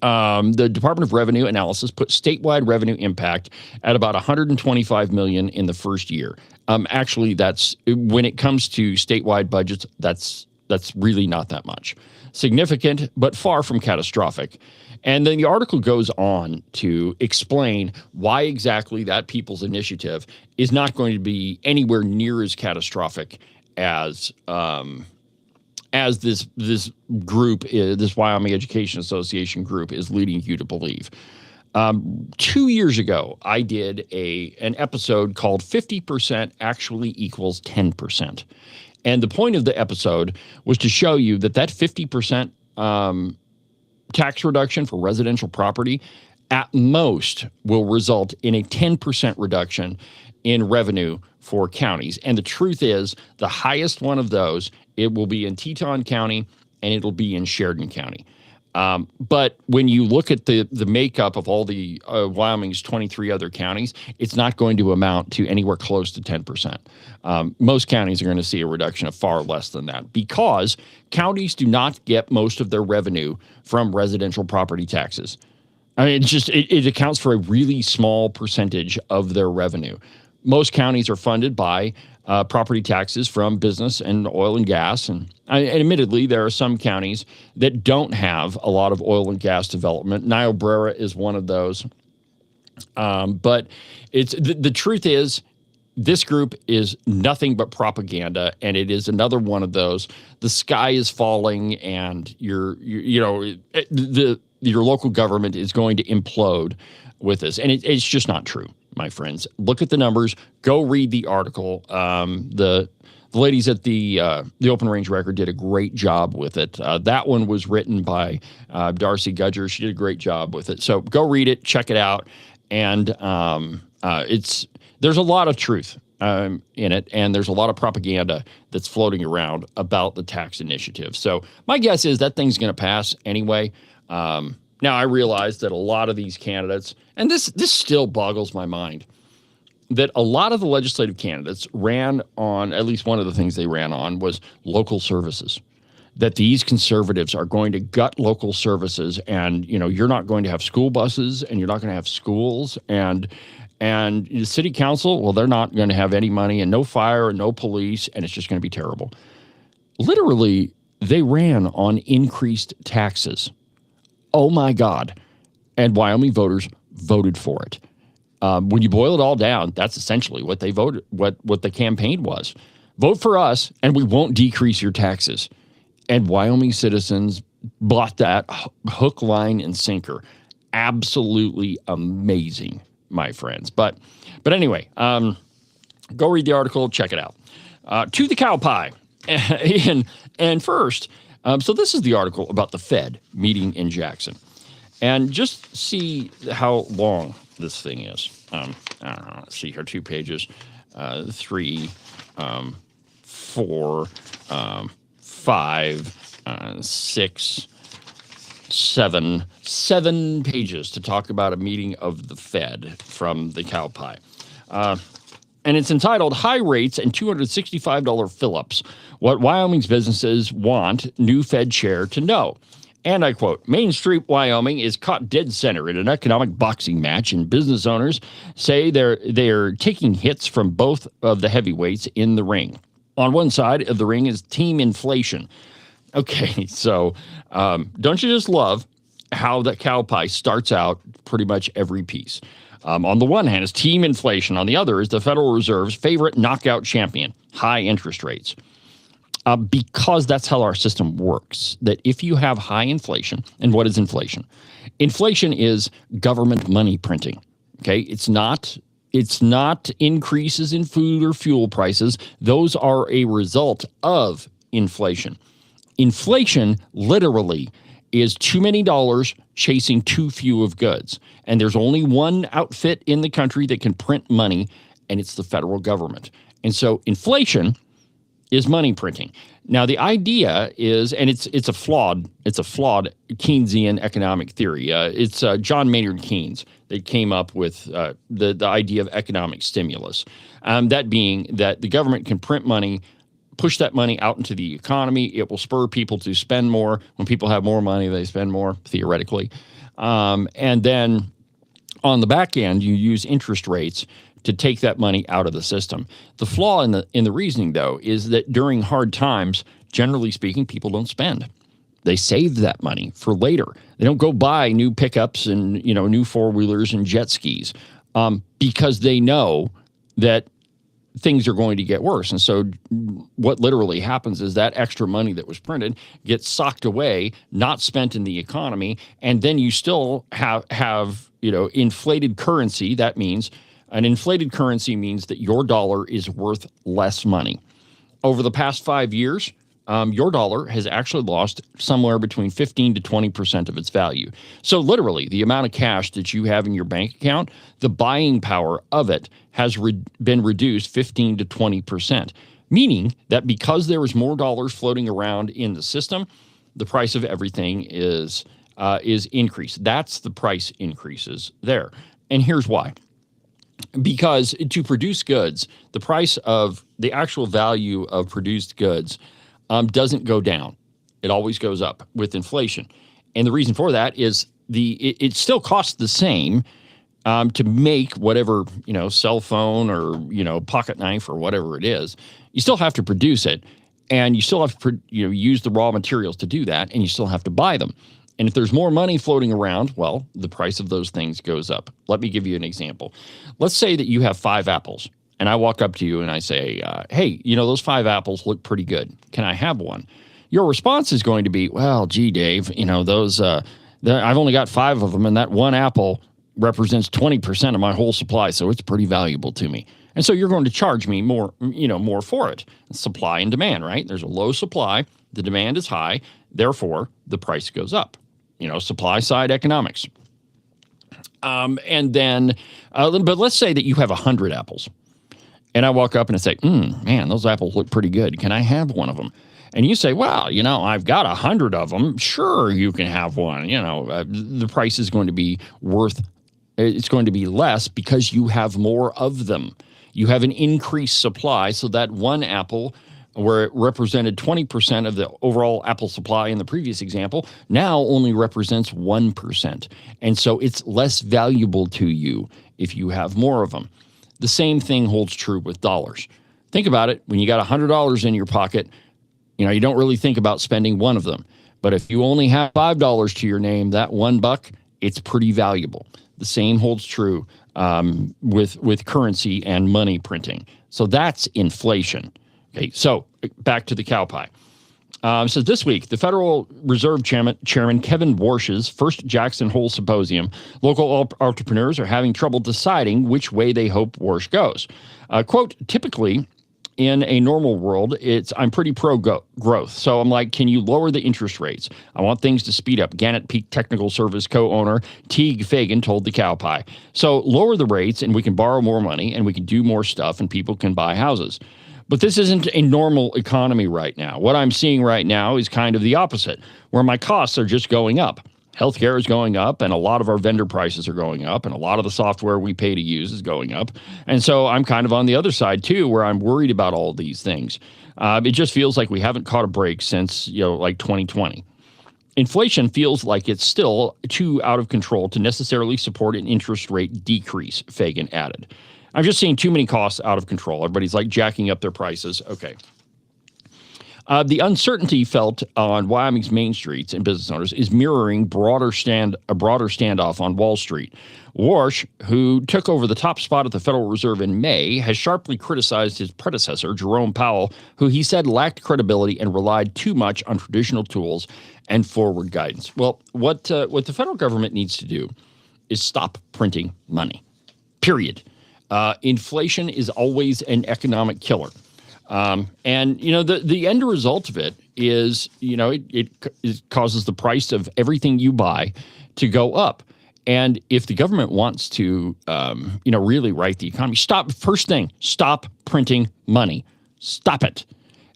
The Department of Revenue analysis put statewide revenue impact at about $125 million in the first year. Actually, that's when it comes to statewide budgets, that's really not that much. Significant, but far from catastrophic. And then the article goes on to explain why exactly that People's Initiative is not going to be anywhere near as catastrophic as this group, this Wyoming Education Association group, is leading you to believe. 2 years ago, I did an episode called 50% Actually Equals 10%. And the point of the episode was to show you that 50% tax reduction for residential property at most will result in a 10% reduction in revenue for counties. And the truth is, the highest one of those, it will be in Teton County and it'll be in Sheridan County. But when you look at the makeup of all the Wyoming's 23 other counties, it's not going to amount to anywhere close to 10%. Most counties are going to see a reduction of far less than that because counties do not get most of their revenue from residential property taxes. I mean, it accounts for a really small percentage of their revenue. Most counties are funded by property taxes from business and oil and gas. And admittedly, there are some counties that don't have a lot of oil and gas development. Niobrara is one of those. But it's the truth is, this group is nothing but propaganda, and it is another one of those. The sky is falling, and your local government is going to implode with this, and it's just not true, my friends. Look at the numbers. Go read the article. The ladies at the Open Range Record did a great job with it. That one was written by Darcy Gudger. She did a great job with it. So go read it, check it out, and there's a lot of truth in it, and there's a lot of propaganda that's floating around about the tax initiative. So my guess is that thing's going to pass anyway. Now, I realize that a lot of these candidates, and this still boggles my mind, that a lot of the legislative candidates ran on, at least one of the things they ran on was local services, that these conservatives are going to gut local services, and, you're not going to have school buses, and you're not going to have schools, and the city council, well, they're not going to have any money, and no fire and no police, and it's just going to be terrible. Literally, they ran on increased taxes. Oh my God. And Wyoming voters voted for it. When you boil it all down, that's essentially what they voted, what the campaign was. Vote for us and we won't decrease your taxes. And Wyoming citizens bought that hook, line, and sinker. Absolutely amazing, my friends. But anyway, go read the article, check it out. To the cow pie. And first, so this is the article about the Fed meeting in Jackson. And just see how long this thing is. I don't know, let's see here, 2 pages, 3, 4, 5, 6, 7 pages to talk about a meeting of the Fed from the cow pie. And it's entitled High Rates and $265 Fill-Ups, What Wyoming's Businesses Want New Fed Chair to Know. And I quote, Main Street, Wyoming is caught dead center in an economic boxing match, and business owners say they're taking hits from both of the heavyweights in the ring. On one side of the ring is team inflation. Okay, so don't you just love how the cow pie starts out pretty much every piece? On the one hand is team inflation. On the other is the Federal Reserve's favorite knockout champion, high interest rates. Because that's how our system works, that if you have high inflation, and what is inflation? Inflation is government money printing. Okay, it's not increases in food or fuel prices. Those are a result of inflation. Inflation literally is too many dollars chasing too few of goods. And there's only one outfit in the country that can print money, and it's the federal government. And so inflation is money printing. Now the idea is, and it's a flawed Keynesian economic theory. It's John Maynard Keynes that came up with the idea of economic stimulus. That being that the government can print money, push that money out into the economy. It will spur people to spend more. When people have more money, they spend more, theoretically. And then on the back end, you use interest rates to take that money out of the system. The flaw in the reasoning, though, is that during hard times, generally speaking, people don't spend. They save that money for later. They don't go buy new pickups and new four-wheelers and jet skis because they know that things are going to get worse. And so what literally happens is that extra money that was printed gets socked away, not spent in the economy, and then you still have inflated currency. That means an inflated currency means that your dollar is worth less money. Over the past 5 years, your dollar has actually lost somewhere between 15 to 20% of its value. So literally, the amount of cash that you have in your bank account, the buying power of it has been reduced 15 to 20%, meaning that because there is more dollars floating around in the system, the price of everything is increased. That's the price increases there. And here's why. Because to produce goods, the price of the actual value of produced goods doesn't go down. It always goes up with inflation. And the reason for that is it still costs the same to make whatever, cell phone or, pocket knife or whatever it is. You still have to produce it, and you still have to, use the raw materials to do that, and you still have to buy them. And if there's more money floating around, well, the price of those things goes up. Let me give you an example. Let's say that you have 5 apples, and I walk up to you and I say, hey, those 5 apples look pretty good. Can I have one? Your response is going to be, well, gee, Dave, those I've only got 5 of them, and that one apple represents 20% of my whole supply, so it's pretty valuable to me. And so you're going to charge me more, more for it. Supply and demand, right? There's a low supply, the demand is high, therefore the price goes up. Supply side economics. And then, but let's say that you have 100 apples, and I walk up and I say, man, those apples look pretty good. Can I have one of them? And you say, well, I've got 100 of them. Sure, you can have one. The price is going to be it's going to be less because you have more of them. You have an increased supply, so that one apple, where it represented 20% of the overall apple supply in the previous example, now only represents 1%. And so it's less valuable to you if you have more of them. The same thing holds true with dollars. Think about it. When you got $100 in your pocket, you don't really think about spending one of them. But if you only have $5 to your name, that $1, it's pretty valuable. The same holds true with currency and money printing. So that's inflation. Okay, so back to the cow pie. So this week, the Federal Reserve Chairman Kevin Warsh's first Jackson Hole Symposium, local entrepreneurs are having trouble deciding which way they hope Warsh goes. Quote, typically, in a normal world, I'm pretty pro-growth. So I'm like, can you lower the interest rates? I want things to speed up. Gannett Peak Technical Service co-owner Teague Fagan told the cow pie. So lower the rates and we can borrow more money and we can do more stuff and people can buy houses. But this isn't a normal economy right now. What I'm seeing right now is kind of the opposite, where my costs are just going up. Healthcare is going up, and a lot of our vendor prices are going up, and a lot of the software we pay to use is going up. And so I'm kind of on the other side, too, where I'm worried about all these things. It just feels like we haven't caught a break since, like 2020. Inflation feels like it's still too out of control to necessarily support an interest rate decrease, Fagan added. I'm just seeing too many costs out of control. Everybody's like jacking up their prices. Okay. The uncertainty felt on Wyoming's main streets and business owners is mirroring a broader standoff on Wall Street. Warsh, who took over the top spot at the Federal Reserve in May, has sharply criticized his predecessor, Jerome Powell, who he said lacked credibility and relied too much on traditional tools and forward guidance. Well, what the federal government needs to do is stop printing money. period. Inflation is always an economic killer. And, you know, the end result of it is, you know, it causes the price of everything you buy to go up. And if the government wants to, you know, really right the economy, first thing, stop printing money. Stop it.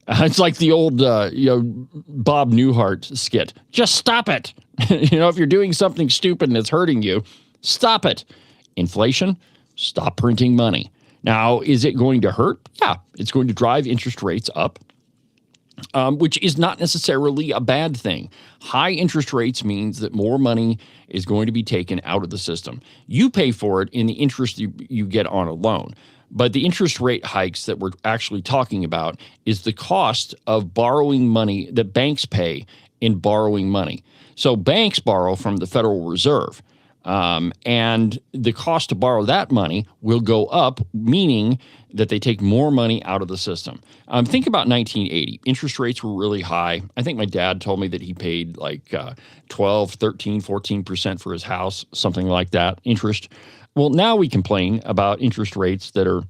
It's like the old, you know, Bob Newhart skit. Just stop it. You know, if you're doing something stupid and it's hurting you, stop it. Inflation, stop printing money. Now, is it going to hurt? Yeah, it's going to drive interest rates up, which is not necessarily a bad thing. High interest rates means that more money is going to be taken out of the system. You pay for it in the interest you get on a loan. But the interest rate hikes that we're actually talking about is the cost of borrowing money that banks pay in borrowing money. So banks borrow from the Federal Reserve, and the cost to borrow that money will go up, meaning that they take more money out of the system. Think about 1980. Interest rates were really high. I think my dad told me that he paid like 12, 13, 14% for his house, something like that, interest. Well, now we complain about interest rates that are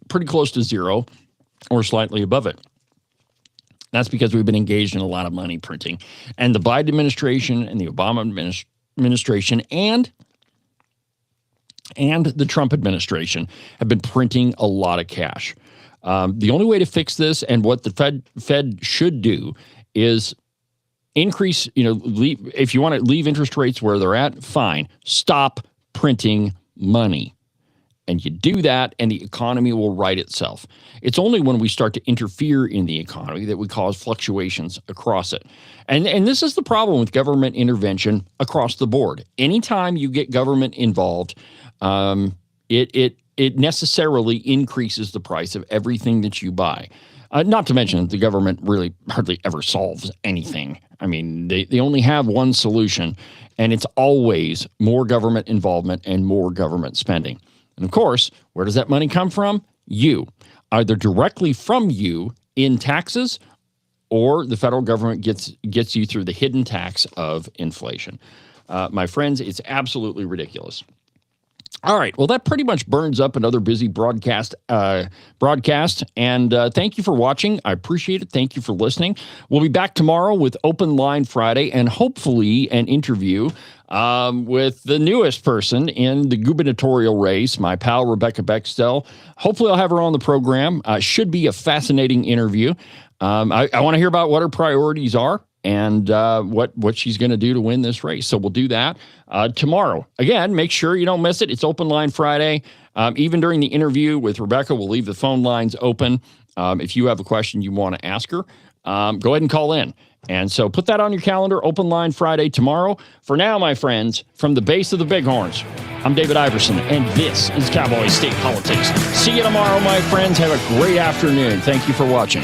pretty close to zero or slightly above it. That's because we've been engaged in a lot of money printing. And the Biden administration and the Obama administration and the Trump administration have been printing a lot of cash. The only way to fix this, and what the Fed should do, is increase, you know, if you want to leave interest rates where they're at, fine. Stop printing money. And you do that, and the economy will right itself. It's only when we start to interfere in the economy that we cause fluctuations across it. And this is the problem with government intervention across the board. Anytime you get government involved, it necessarily increases the price of everything that you buy. Not to mention the government really hardly ever solves anything. I mean, they only have one solution, and it's always more government involvement and more government spending. And of course, where does that money come from? You. Either directly from you in taxes, or the federal government gets you through the hidden tax of inflation. My friends, it's absolutely ridiculous. All right. Well, that pretty much burns up another busy broadcast. And thank you for watching. I appreciate it. Thank you for listening. We'll be back tomorrow with Open Line Friday and hopefully an interview with the newest person in the gubernatorial race, my pal Rebecca Bextel. Hopefully I'll have her on the program. Should be a fascinating interview. I want to hear about what her priorities are and what she's going to do to win this race. So we'll do that tomorrow. Again, make sure you don't miss it. It's Open Line Friday. Even during the interview with Rebecca, we'll leave the phone lines open. If you have a question you want to ask her, go ahead and call in. And so put that on your calendar, Open Line Friday tomorrow. For now, my friends, from the base of the Bighorns, I'm David Iverson, and this is Cowboy State Politics. See you tomorrow, my friends. Have a great afternoon. Thank you for watching.